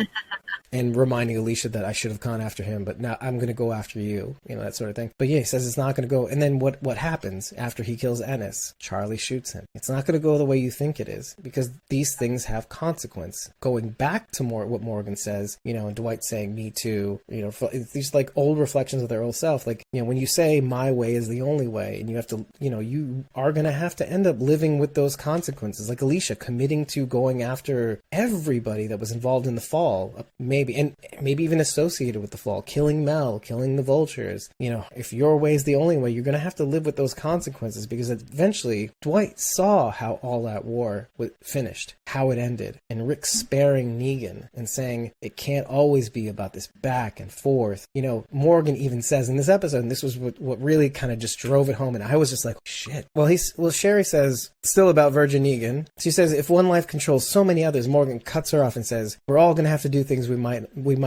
And reminding Alicia that I should have gone after him, but now I'm going to go after you. You know, that sort of thing. But yeah, he says it's not going to go. And then what happens after he kills Ennis? Charlie shoots him. It's not going to go the way you think it is, because these things have consequence. Going back to what Morgan says, you know, and Dwight saying, me too, you know, these like old reflections of their old self. Like, you know, when you say my way is the only way, and you have to, you know, you are going to have to end up living with those consequences. Like Alicia committing to going after everybody that was involved in the fall, maybe even associated with the fall, killing Mel, killing the vultures. You know, if your way is the only way, you're going to have to live with those consequences, because eventually Dwight saw how all that war finished, how it ended, and Rick sparing Negan and saying it can't always be about this back and forth. You know, Morgan even says in this episode, and this was what really kind of just drove it home, and I was just like, shit. Well, Sherry says, still about Virgin Negan, she says, if one life controls so many others, Morgan cuts her off and says, we're all going to have to do things we might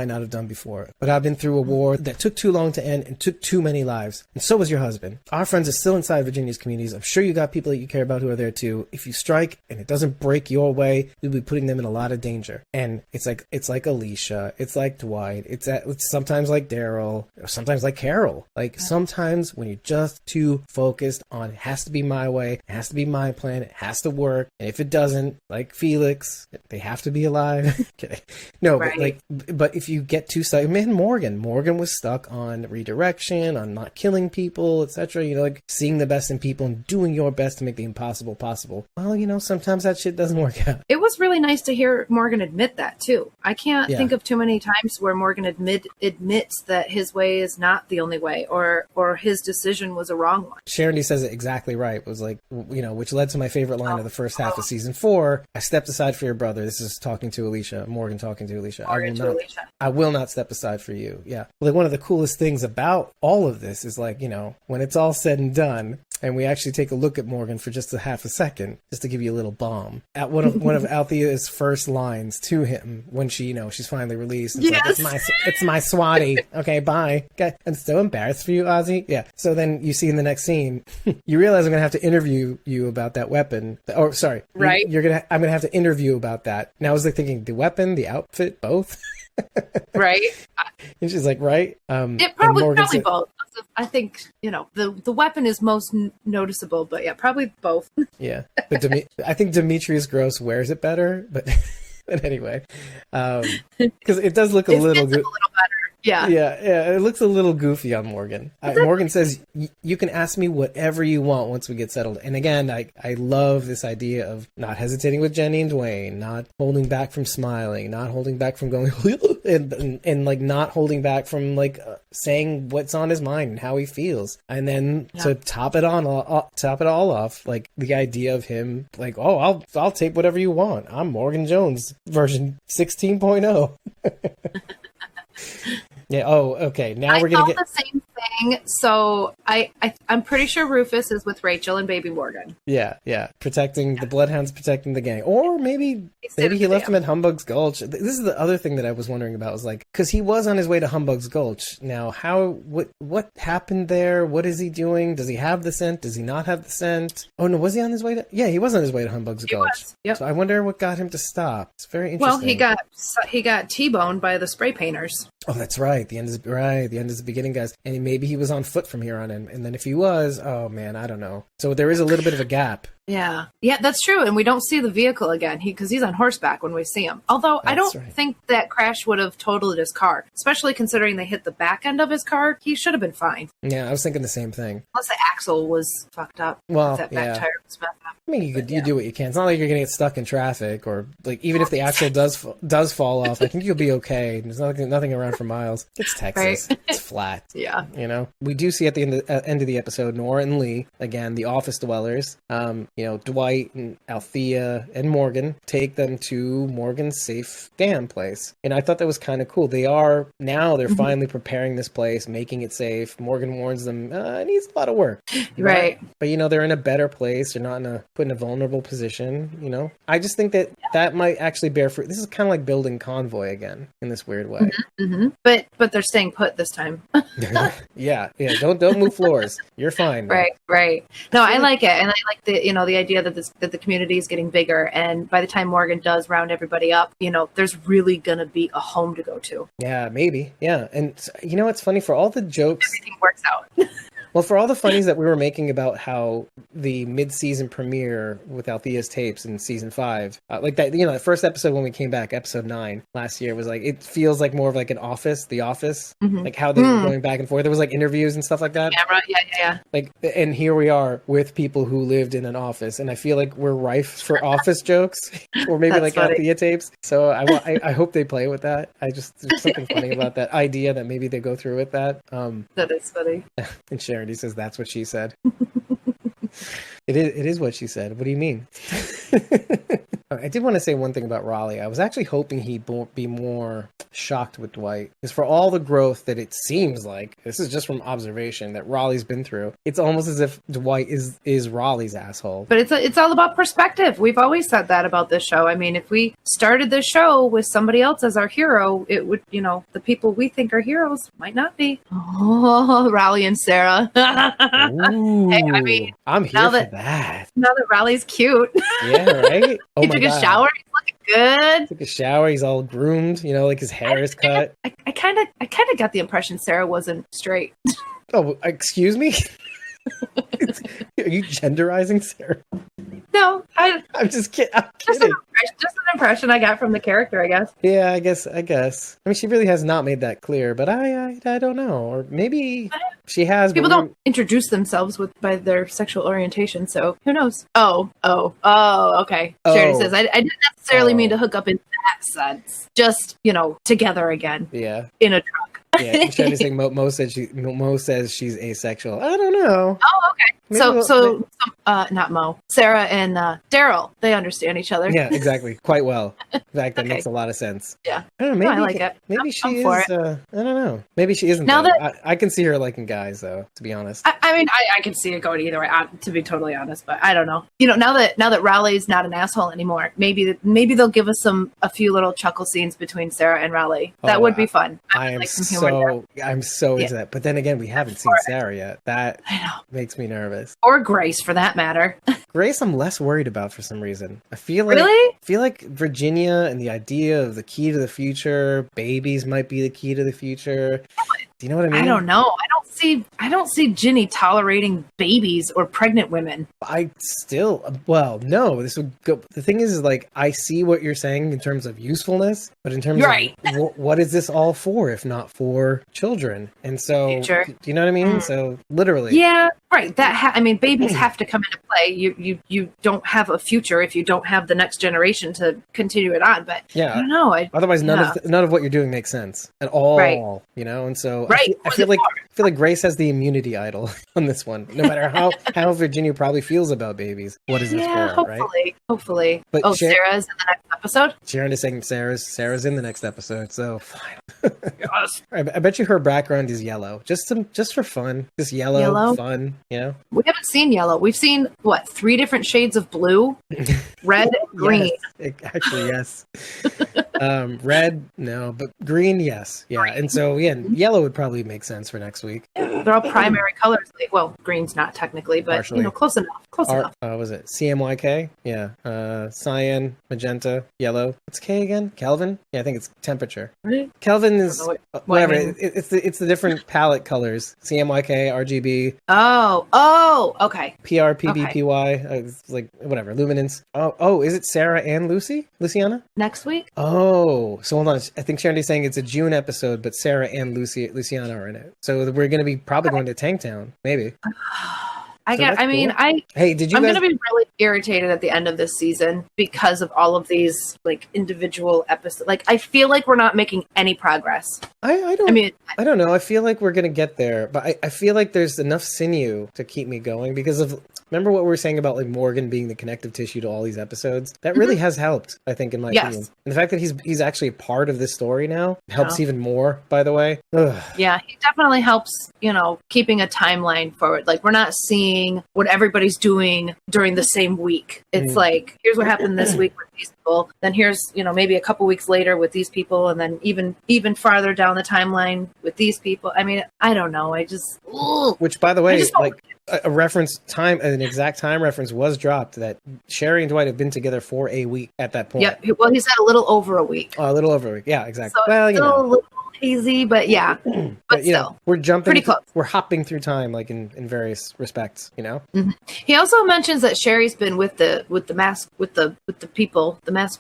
not have done before. But I've been through a war that took too long to end and took too many lives. And so was your husband. Our friends are still inside Virginia's communities. I'm sure you got people that you care about who are there too. If you strike and it doesn't break your way, you'll be putting them in a lot of danger. And it's like Alicia. It's like Dwight. It's sometimes like Daryl, or sometimes like Carol. Like sometimes when you're just too focused on it has to be my way, it has to be my plan, it has to work. And if it doesn't, like Felix, they have to be alive. No, right. But if you get too stuck, man, Morgan was stuck on redirection, on not killing people, etc. You know, like seeing the best in people and doing your best to make the impossible possible. Well, you know, sometimes that shit doesn't work out. It was really nice to hear Morgan admit that too. I can't think of too many times where Morgan admits that his way is not the only way, or his decision was a wrong one. Sharon says it exactly right. It was like, you know, which led to my favorite line of the first half of season 4. I stepped aside for your brother. This is talking to Alicia. Morgan talking to Alicia. I will not step aside for you. Yeah. Like one of the coolest things about all of this is, like, you know, when it's all said and done, and we actually take a look at Morgan for just a half a second, just to give you a little bomb. At one of Althea's first lines to him when she, you know, she's finally released. It's like, it's my swatty. Okay, bye. Okay, I'm so embarrassed for you, Ozzy. Yeah. So then you see in the next scene, you realize I'm gonna have to interview you about that weapon. Or sorry, right? I'm gonna have to interview about that. Now I was like thinking, the weapon, the outfit, both. Right. And she's like, right? It probably both. I think, you know, the weapon is most noticeable, but yeah, probably both. Yeah. But I think Demetrius Gross wears it better, but anyway, because it does look a little better. Yeah. It looks a little goofy on Morgan. Morgan says, you can ask me whatever you want once we get settled. And again, I love this idea of not hesitating with Jenny and Dwayne, not holding back from smiling, not holding back from going, and like not holding back from like saying what's on his mind and how he feels. And then to top it all off, like the idea of him like, oh, I'll take whatever you want. I'm Morgan Jones version 16.0. Yeah. Oh, okay. Now we're gonna get the same thing. So I'm pretty sure Rufus is with Rachel and baby Morgan. Yeah. Protecting the Bloodhounds, protecting the gang. Or maybe he left him at Humbug's Gulch. This is the other thing that I was wondering about, was like, because he was on his way to Humbug's Gulch. Now, what happened there? What is he doing? Does he have the scent? Does he not have the scent? Oh no, was he on his way to? Yeah, he was on his way to Humbug's Gulch. Yep. So I wonder what got him to stop. It's very interesting. Well, he got T-boned by the spray painters. Oh, that's right. The end is the beginning, guys. And maybe he was on foot from here on in. And then if he was, oh man, I don't know. So there is a little bit of a gap. Yeah, that's true. And we don't see the vehicle again because he's on horseback when we see him. Although I don't think that crash would have totaled his car, especially considering they hit the back end of his car. He should have been fine. Yeah, I was thinking the same thing. Unless the axle was fucked up. Well, that back tire was messed up. I mean, you do what you can. It's not like you're going to get stuck in traffic, or like even if the axle does fall off, I think you'll be okay. There's nothing around for miles. It's Texas. Right. It's flat. Yeah. You know, we do see at the end of the episode, Nora and Lee, again, the office dwellers, Dwight and Althea and Morgan take them to Morgan's safe dam place. And I thought that was kind of cool. They're finally preparing this place, making it safe. Morgan warns them, it needs a lot of work. Right. But they're in a better place. They're not put in a vulnerable position, I just think that might actually bear fruit. This is kind of like building Convoy again in this weird way. Mm-hmm. But they're staying put this time. Yeah. Don't move floors. You're fine. Right. No, I like it. And I like the idea that the community is getting bigger. And by the time Morgan does round everybody up, there's really going to be a home to go to. Yeah, maybe. Yeah. And it's funny, for all the jokes. Everything works out. Well, for all the funnies that we were making about how the mid-season premiere with Althea's tapes in season 5, like that, the first episode when we came back, episode 9 last year, was like, it feels like more of like an Office, The Office, like how they were going back and forth. There was like interviews and stuff like that. Yeah, right. Yeah. Like, and here we are with people who lived in an office, and I feel like we're rife for Office jokes, or maybe like funny. Althea tapes. So I hope they play with that. There's something funny about that idea that maybe they go through with that. That is funny. And Sharon says that's what she said. It is what she said. What do you mean? I did want to say one thing about Raleigh. I was actually hoping he'd be more shocked with Dwight, because for all the growth that it seems like, this is just from observation, that Raleigh's been through, it's almost as if Dwight is Raleigh's asshole. But it's all about perspective. We've always said that about this show. I mean, if we started this show with somebody else as our hero, it would, the people we think are heroes might not be. Oh, Raleigh and Sarah. Ooh, hey, I mean, I'm here for that. Now that Raleigh's cute. Yeah, right? Oh, he took a shower. He's looking good. Took a shower. He's all groomed. Like his hair is cut. I kind of got the impression Sarah wasn't straight. Oh, excuse me? Are you genderizing Sarah? No, I'm just kidding. Just an impression I got from the character, I guess. Yeah, I guess. I mean, she really has not made that clear, but I don't know. Or maybe she has. People don't introduce themselves by their sexual orientation, so who knows? Oh, okay. Charity says, I didn't necessarily mean to hook up in that sense. Just, together again. Yeah. In a truck. Yeah, Charity saying Mo says she's asexual. I don't know. Oh, okay. Maybe not Mo. Sarah and Daryl, they understand each other. Yeah, exactly. Quite well. In fact, that makes a lot of sense. Yeah. I don't know. Maybe I like it. Maybe she is. I don't know. Maybe she isn't. Now I can see her liking guys, though. To be honest. I mean, I can see it going either way. To be totally honest, but I don't know. Now that Raleigh's not an asshole anymore, maybe they'll give us a few little chuckle scenes between Sarah and Raleigh. That would be fun. I'm so into that. But then again, we haven't seen Sarah yet. That makes me nervous. Or Grace, for that matter. Grace, I'm less worried about for some reason. I feel like Virginia and the idea of the key to the future, babies might be the key to the future. Do you know what I mean? I don't know. I don't see Ginny tolerating babies or pregnant women. No. This would go. The thing is like, I see what you're saying in terms of usefulness, but in terms of what is this all for, if not for children? And so, future. Do you know what I mean? So literally, yeah, right. Babies have to come into play. You don't have a future if you don't have the next generation to continue it on. But I don't know. Otherwise, none of what you're doing makes sense at all. Right. And so I feel like Grace has the immunity idol on this one. No matter how Virginia probably feels about babies, what is this for? Hopefully. But Sarah's in the next episode? Sharon is saying Sarah's in the next episode, so fine. Yes. I bet you her background is yellow, just for fun. Just yellow fun, We haven't seen yellow. We've seen 3 different shades of blue, red, and green. Actually, yes. Red, no, but green, yes, yeah. Green. And so yellow would probably make sense for next week. They're all primary colors. Green's not technically, but partially. Close enough. Enough. Was it CMYK? Yeah. Cyan, magenta, yellow. What's K again? Kelvin? Yeah, I think it's temperature. Right. Kelvin is whatever. It's the different palette colors. CMYK, RGB. Oh, okay. PR, PB, PY. It's like whatever. Luminance. Oh, is it Sarah and Luciana? Next week? Oh, so hold on. I think Sharon's saying it's a June episode, but Sarah and Luciana are in it. So we're going to be probably going to Tanktown, maybe. I'm going to be really irritated at the end of this season because of all of these individual episodes. I feel like we're not making any progress. I don't know. I feel like we're going to get there, but I feel like there's enough sinew to keep me going because of, remember what we were saying about Morgan being the connective tissue to all these episodes? That really has helped, I think, in my opinion. And the fact that he's actually a part of this story now helps even more, by the way. Ugh. Yeah, he definitely helps, keeping a timeline forward. We're not seeing what everybody's doing during the same week. It's here's what happened this week with these people. Then here's, maybe a couple weeks later with these people. And then even farther down the timeline with these people. I mean, I don't know. Which, by the way, a reference time, an exact time reference was dropped that Sherry and Dwight have been together for a week at that point. Yeah. Well, he said a little over a week. Oh, a little over a week. Yeah, exactly. So a little hazy, but yeah. But still, we're jumping pretty close. We're hopping through time, in various respects, Mm-hmm. He also mentions that Sherry's been with the mask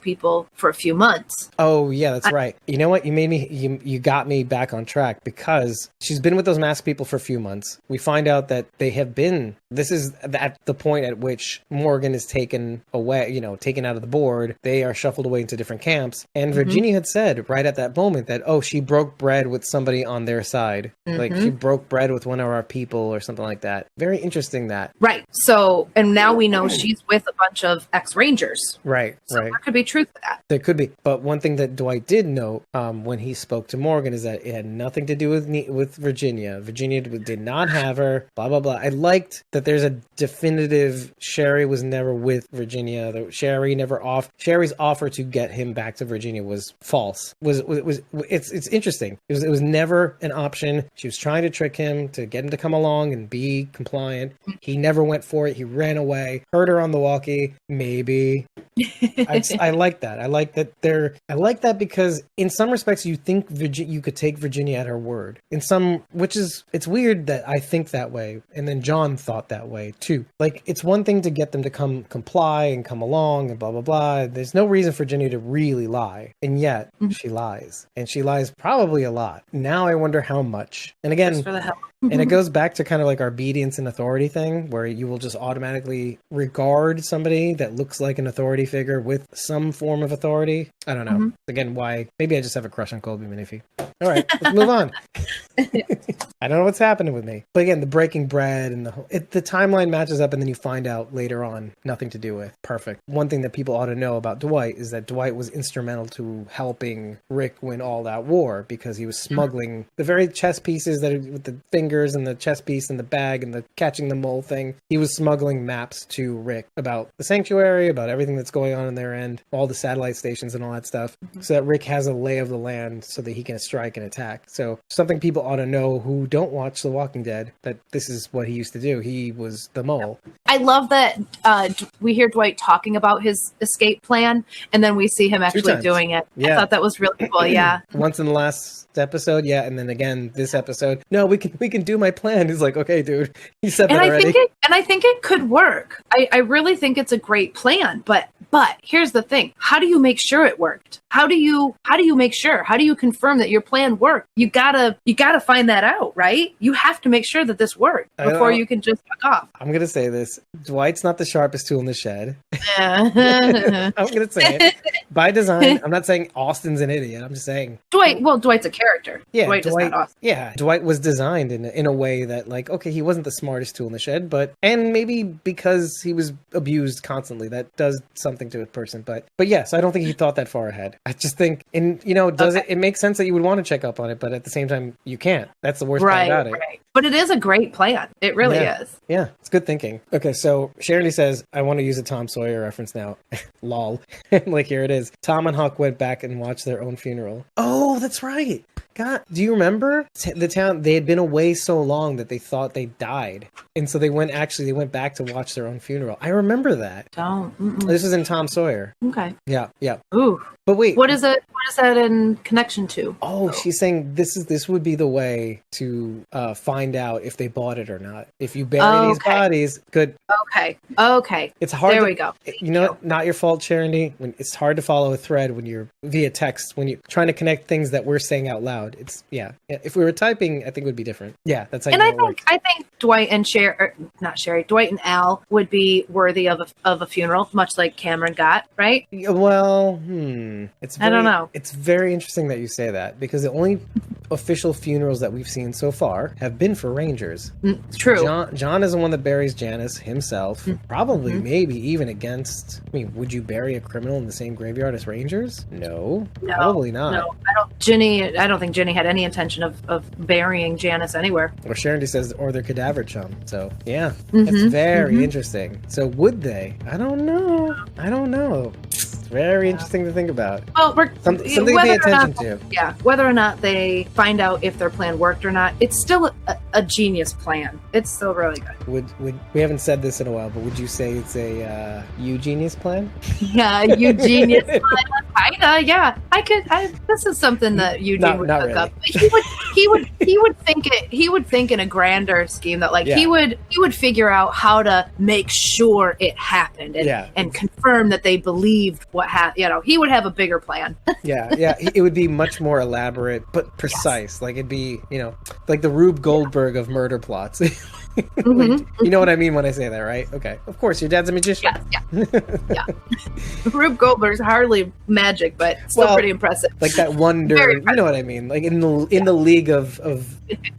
people for a few months. Oh yeah, that's right. You know what? You got me back on track because she's been with those masked people for a few months. We find out that they have been. This is at the point at which Morgan is taken away, taken out of the board. They are shuffled away into different camps. And Virginia had said right at that moment that, she broke bread with somebody on their side. She broke bread with one of our people or something like that. Very interesting that. Right. So, and now we know she's with a bunch of ex-Rangers. Right. So there could be truth to that. There could be. But one thing that Dwight did note when he spoke to Morgan is that it had nothing to do with Virginia. Virginia did not have her, blah, blah, blah. I liked that there's a definitive Sherry was never with Virginia. Sherry's offer to get him back to Virginia was false. It's interesting. It was never an option. She was trying to trick him to get him to come along and be compliant. He never went for it. He ran away, heard her on the walkie. Maybe. I like that. I like that because in some respects you think you could take Virginia at her word. It's weird that I think that way, and then John thought that way too. It's one thing to get them to comply and come along and blah blah blah. There's no reason for Virginia to really lie, and yet she lies, and she lies probably a lot. Now I wonder how much. And again, just for the hell. And it goes back to kind of our obedience and authority thing, where you will just automatically regard somebody that looks like an authority figure with some form of authority. I don't know. Again, why? Maybe I just have a crush on Colby Minifie. All right, let's move on. I don't know what's happening with me. But again, the breaking bread and the timeline matches up, and then you find out later on nothing to do with. Perfect. One thing that people ought to know about Dwight is that Dwight was instrumental to helping Rick win all that war because he was smuggling the very chess pieces with the fingers and the chess piece and the bag and the catching the mole thing. He was smuggling maps to Rick about the sanctuary, about everything that's going on in their end, all the satellite stations and all that stuff, so that Rick has a lay of the land so that he can strike and attack. So something people ought to know who don't watch The Walking Dead, that this is what he used to do. He was the mole. I love that we hear Dwight talking about his escape plan, and then we see him actually doing it. Yeah. I thought that was really cool. Yeah. Once in the last episode, yeah, and then again this episode. No, we can do my plan. He's like, okay, dude, he said that already. I think it could work. I really think it's a great plan. But here's the thing: how do you make sure it worked? How do you make sure? How do you confirm that your plan worked? You gotta find that out, right? You have to make sure that this worked before you can just fuck off. I'm gonna say this: Dwight's not the sharpest tool in the shed. I'm gonna say it by design. I'm not saying Austin's an idiot. I'm just saying Dwight's a character. Yeah, Dwight is not Austin. Yeah, Dwight was designed in in a way that, like, okay, he wasn't the smartest tool in the shed, and maybe because he was abused constantly, that does something to a person. But yes, I don't think he thought that far ahead. I just think, and it makes sense that you would want to check up on it, but at the same time, you can't. That's the worst part about it. Right. But it is a great plan. It really is. Yeah, it's good thinking. Okay, so Sharon says, I want to use a Tom Sawyer reference now. Lol. Like, here it is. Tom and Huck went back and watched their own funeral. Oh, that's right. God, do you remember the town? They had been away so long that they thought they died, and so they went back to watch their own funeral. I remember that. This is in Tom Sawyer. Okay. Yeah. Ooh. But wait, what is it? What is that in connection to? Oh, she's saying this would be the way to find out if they bought it or not. If you bury these bodies, good. Okay. It's hard. There we go. Not your fault, Charity. When it's hard to follow a thread when you're via text, when you're trying to connect things that we're saying out loud. It's if we were typing, I think it would be different. Yeah, that's how. And I think Dwight and Dwight and Al would be worthy of a funeral, much like Cameron got, right? Well, I don't know. It's very interesting that you say that, because the only official funerals that we've seen so far have been for Rangers. True. John is the one that buries Janice himself. Probably, maybe even against. I mean, would you bury a criminal in the same graveyard as Rangers? No, probably not. No, I don't think Ginny had any intention of burying Janice anywhere. Or Sharon says, or their cadaver chum. So yeah, that's very interesting. So would they? I don't know. It's very interesting to think about. Well, something to pay attention to. Yeah, whether or not they find out if their plan worked or not, it's still a genius plan. It's still really good. Would we haven't said this in a while, but would you say it's a Eugenius plan? Yeah, Eugenius plan. Kinda, yeah. This is something that Eugene would cook up. He would think in a grander scheme that he would figure out how to make sure it happened and confirm that they believed what happened. He would have a bigger plan. yeah. It would be much more elaborate but precise. Yes. Like it'd be, like the Rube Goldberg of murder plots. You know what I mean when I say that, right? Okay. Of course, your dad's a magician. Yeah. Rube Goldberg's hardly magic, but still pretty impressive. Like that wonder, you know what I mean? Like in the league of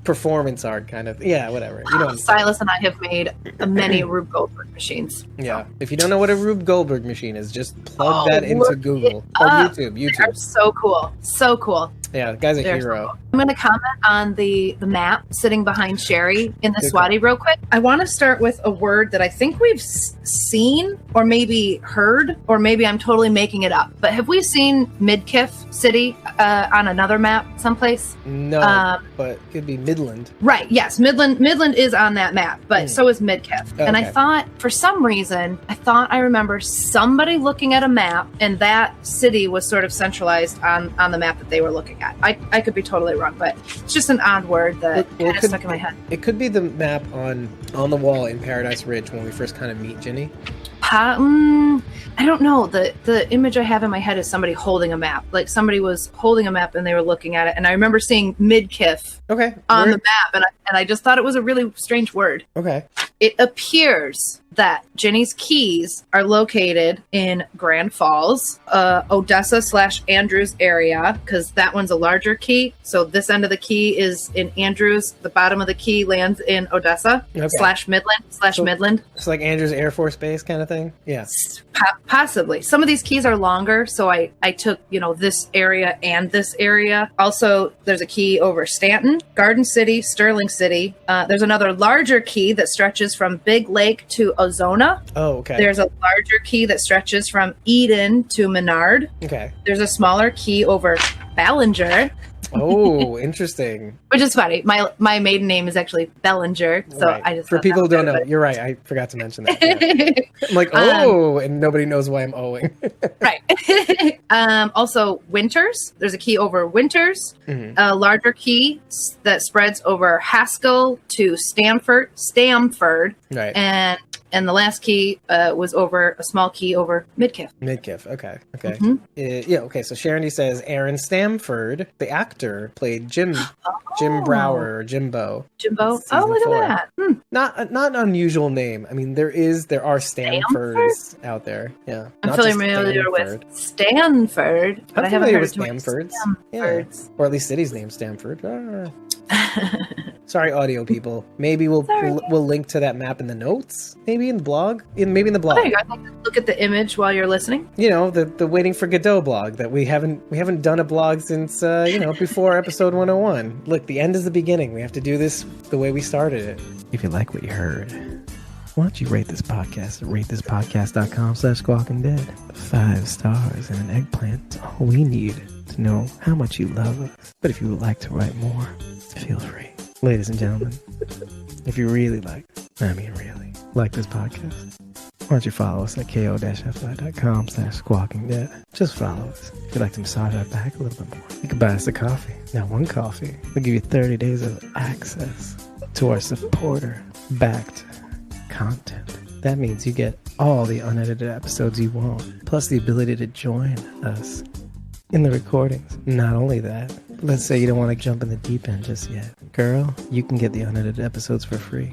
performance art kind of. Yeah, whatever. Silas and I have made many Rube Goldberg machines. Yeah. If you don't know what a Rube Goldberg machine is, just plug that into Google or YouTube. They're so cool. So cool. Yeah, the guy's a hero. So cool. I'm going to comment on the map sitting behind Sherry in the Swati real quick. I want to start with a word that I think we've seen or maybe heard, or maybe I'm totally making it up. But have we seen Midkiff City on another map someplace? No, but it could be Midland. Right, yes. Midland is on that map, but so is Midkiff. Okay. And I thought, for some reason, I remember somebody looking at a map and that city was sort of centralized on the map that they were looking at. I could be totally wrong, but it's just an odd word that kind of stuck in my head. It could be the map on the wall in Paradise Ridge when we first kind of meet Ginny. I don't know. The image I have in my head is somebody holding a map. Like somebody was holding a map and they were looking at it. And I remember seeing Midkiff on the map. And I just thought it was a really strange word. Okay. It appears that Ginny's keys are located in Grand Falls, Odessa/Andrews area, because that one's a larger key. So this end of the key is in Andrews. The bottom of the key lands in Odessa /Midland. It's like Andrews Air Force Base kind of thing. Yeah. Possibly. Some of these keys are longer, so I took this area and this area. Also, there's a key over Stanton, Garden City, Sterling City. There's another larger key that stretches from Big Lake to Ozona. Oh, okay. There's a larger key that stretches from Eden to Menard. Okay. There's a smaller key over Ballinger. Oh, interesting. Which is funny. My maiden name is actually Bellinger, so right. I just for people who don't know, you're right. I forgot to mention that. Yeah. I'm like, and nobody knows why I'm owing. Right. Also, Winters. There's a key over Winters. Mm-hmm. A larger key that spreads over Haskell to Stamford. Right. And the last key was over a small key over Midkiff. Okay. Mm-hmm. Okay. So Sharon says Aaron Stamford, the actor, played Jim Brower or Jimbo. Jimbo. Oh, look at that. Not an unusual name. I mean, there are Stamfords out there. Yeah. I'm familiar with Stanford, but I haven't heard with Stamfords. Yeah. Or at least city's named Stamford. Sorry, audio people. Maybe we'll link to that map in the notes. Maybe in the blog. Maybe in the blog. There you go. Look at the image while you're listening. You know, the Waiting for Godot blog that we haven't done a blog since before episode 101. Look, the end is the beginning. We have to do this the way we started it. If you like what you heard, why don't you rate this podcast at ratethispodcast.com/squawkingdead? 5 stars and an eggplant. All we need to know how much you love us. But if you would like to write more, feel free. Ladies and gentlemen, if you really like this podcast, why don't you follow us at ko-fi.com/squawkingdead. Just follow us. If you'd like to massage our back a little bit more, you can buy us a coffee. Now, one coffee will give you 30 days of access to our supporter-backed content. That means you get all the unedited episodes you want, plus the ability to join us in the recordings. Not only that, let's say you don't want to jump in the deep end just yet. Girl, you can get the unedited episodes for free.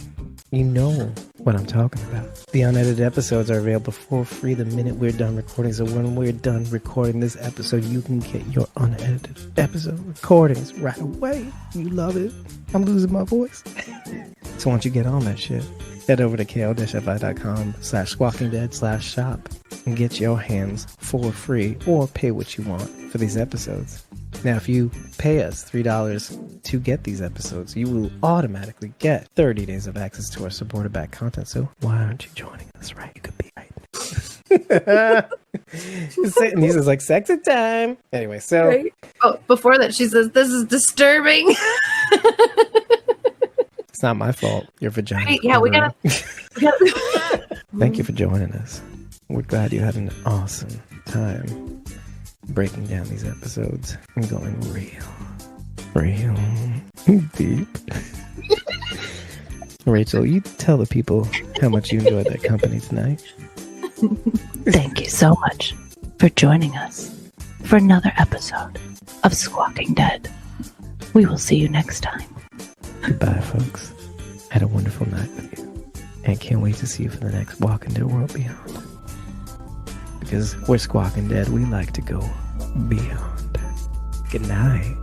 You know what I'm talking about. The unedited episodes are available for free the minute we're done recording. So when we're done recording this episode, you can get your unedited episode recordings right away. You love it. I'm losing my voice. So once you get on that shit, head over to ko-fi.com/squawkingdead/shop and get your hands for free or pay what you want for these episodes. Now, if you pay us $3 to get these episodes, you will automatically get 30 days of access to our supporter-backed content. So why aren't you joining us, right? You could be right. This is like sexy time. Anyway, so... Right. Oh, before that, she says, this is disturbing. It's not my fault. Your vagina. Right, yeah, we gotta... Thank you for joining us. We're glad you had an awesome time breaking down these episodes and going real deep. Rachel, you tell the people how much you enjoyed that company tonight. Thank you so much for joining us for another episode of Squawking Dead. We will see you next time. Goodbye, folks. Had a wonderful night with you. And can't wait to see you for the next Walking Dead World Beyond. Because we're Squawking Dead, we like to go beyond. Good night.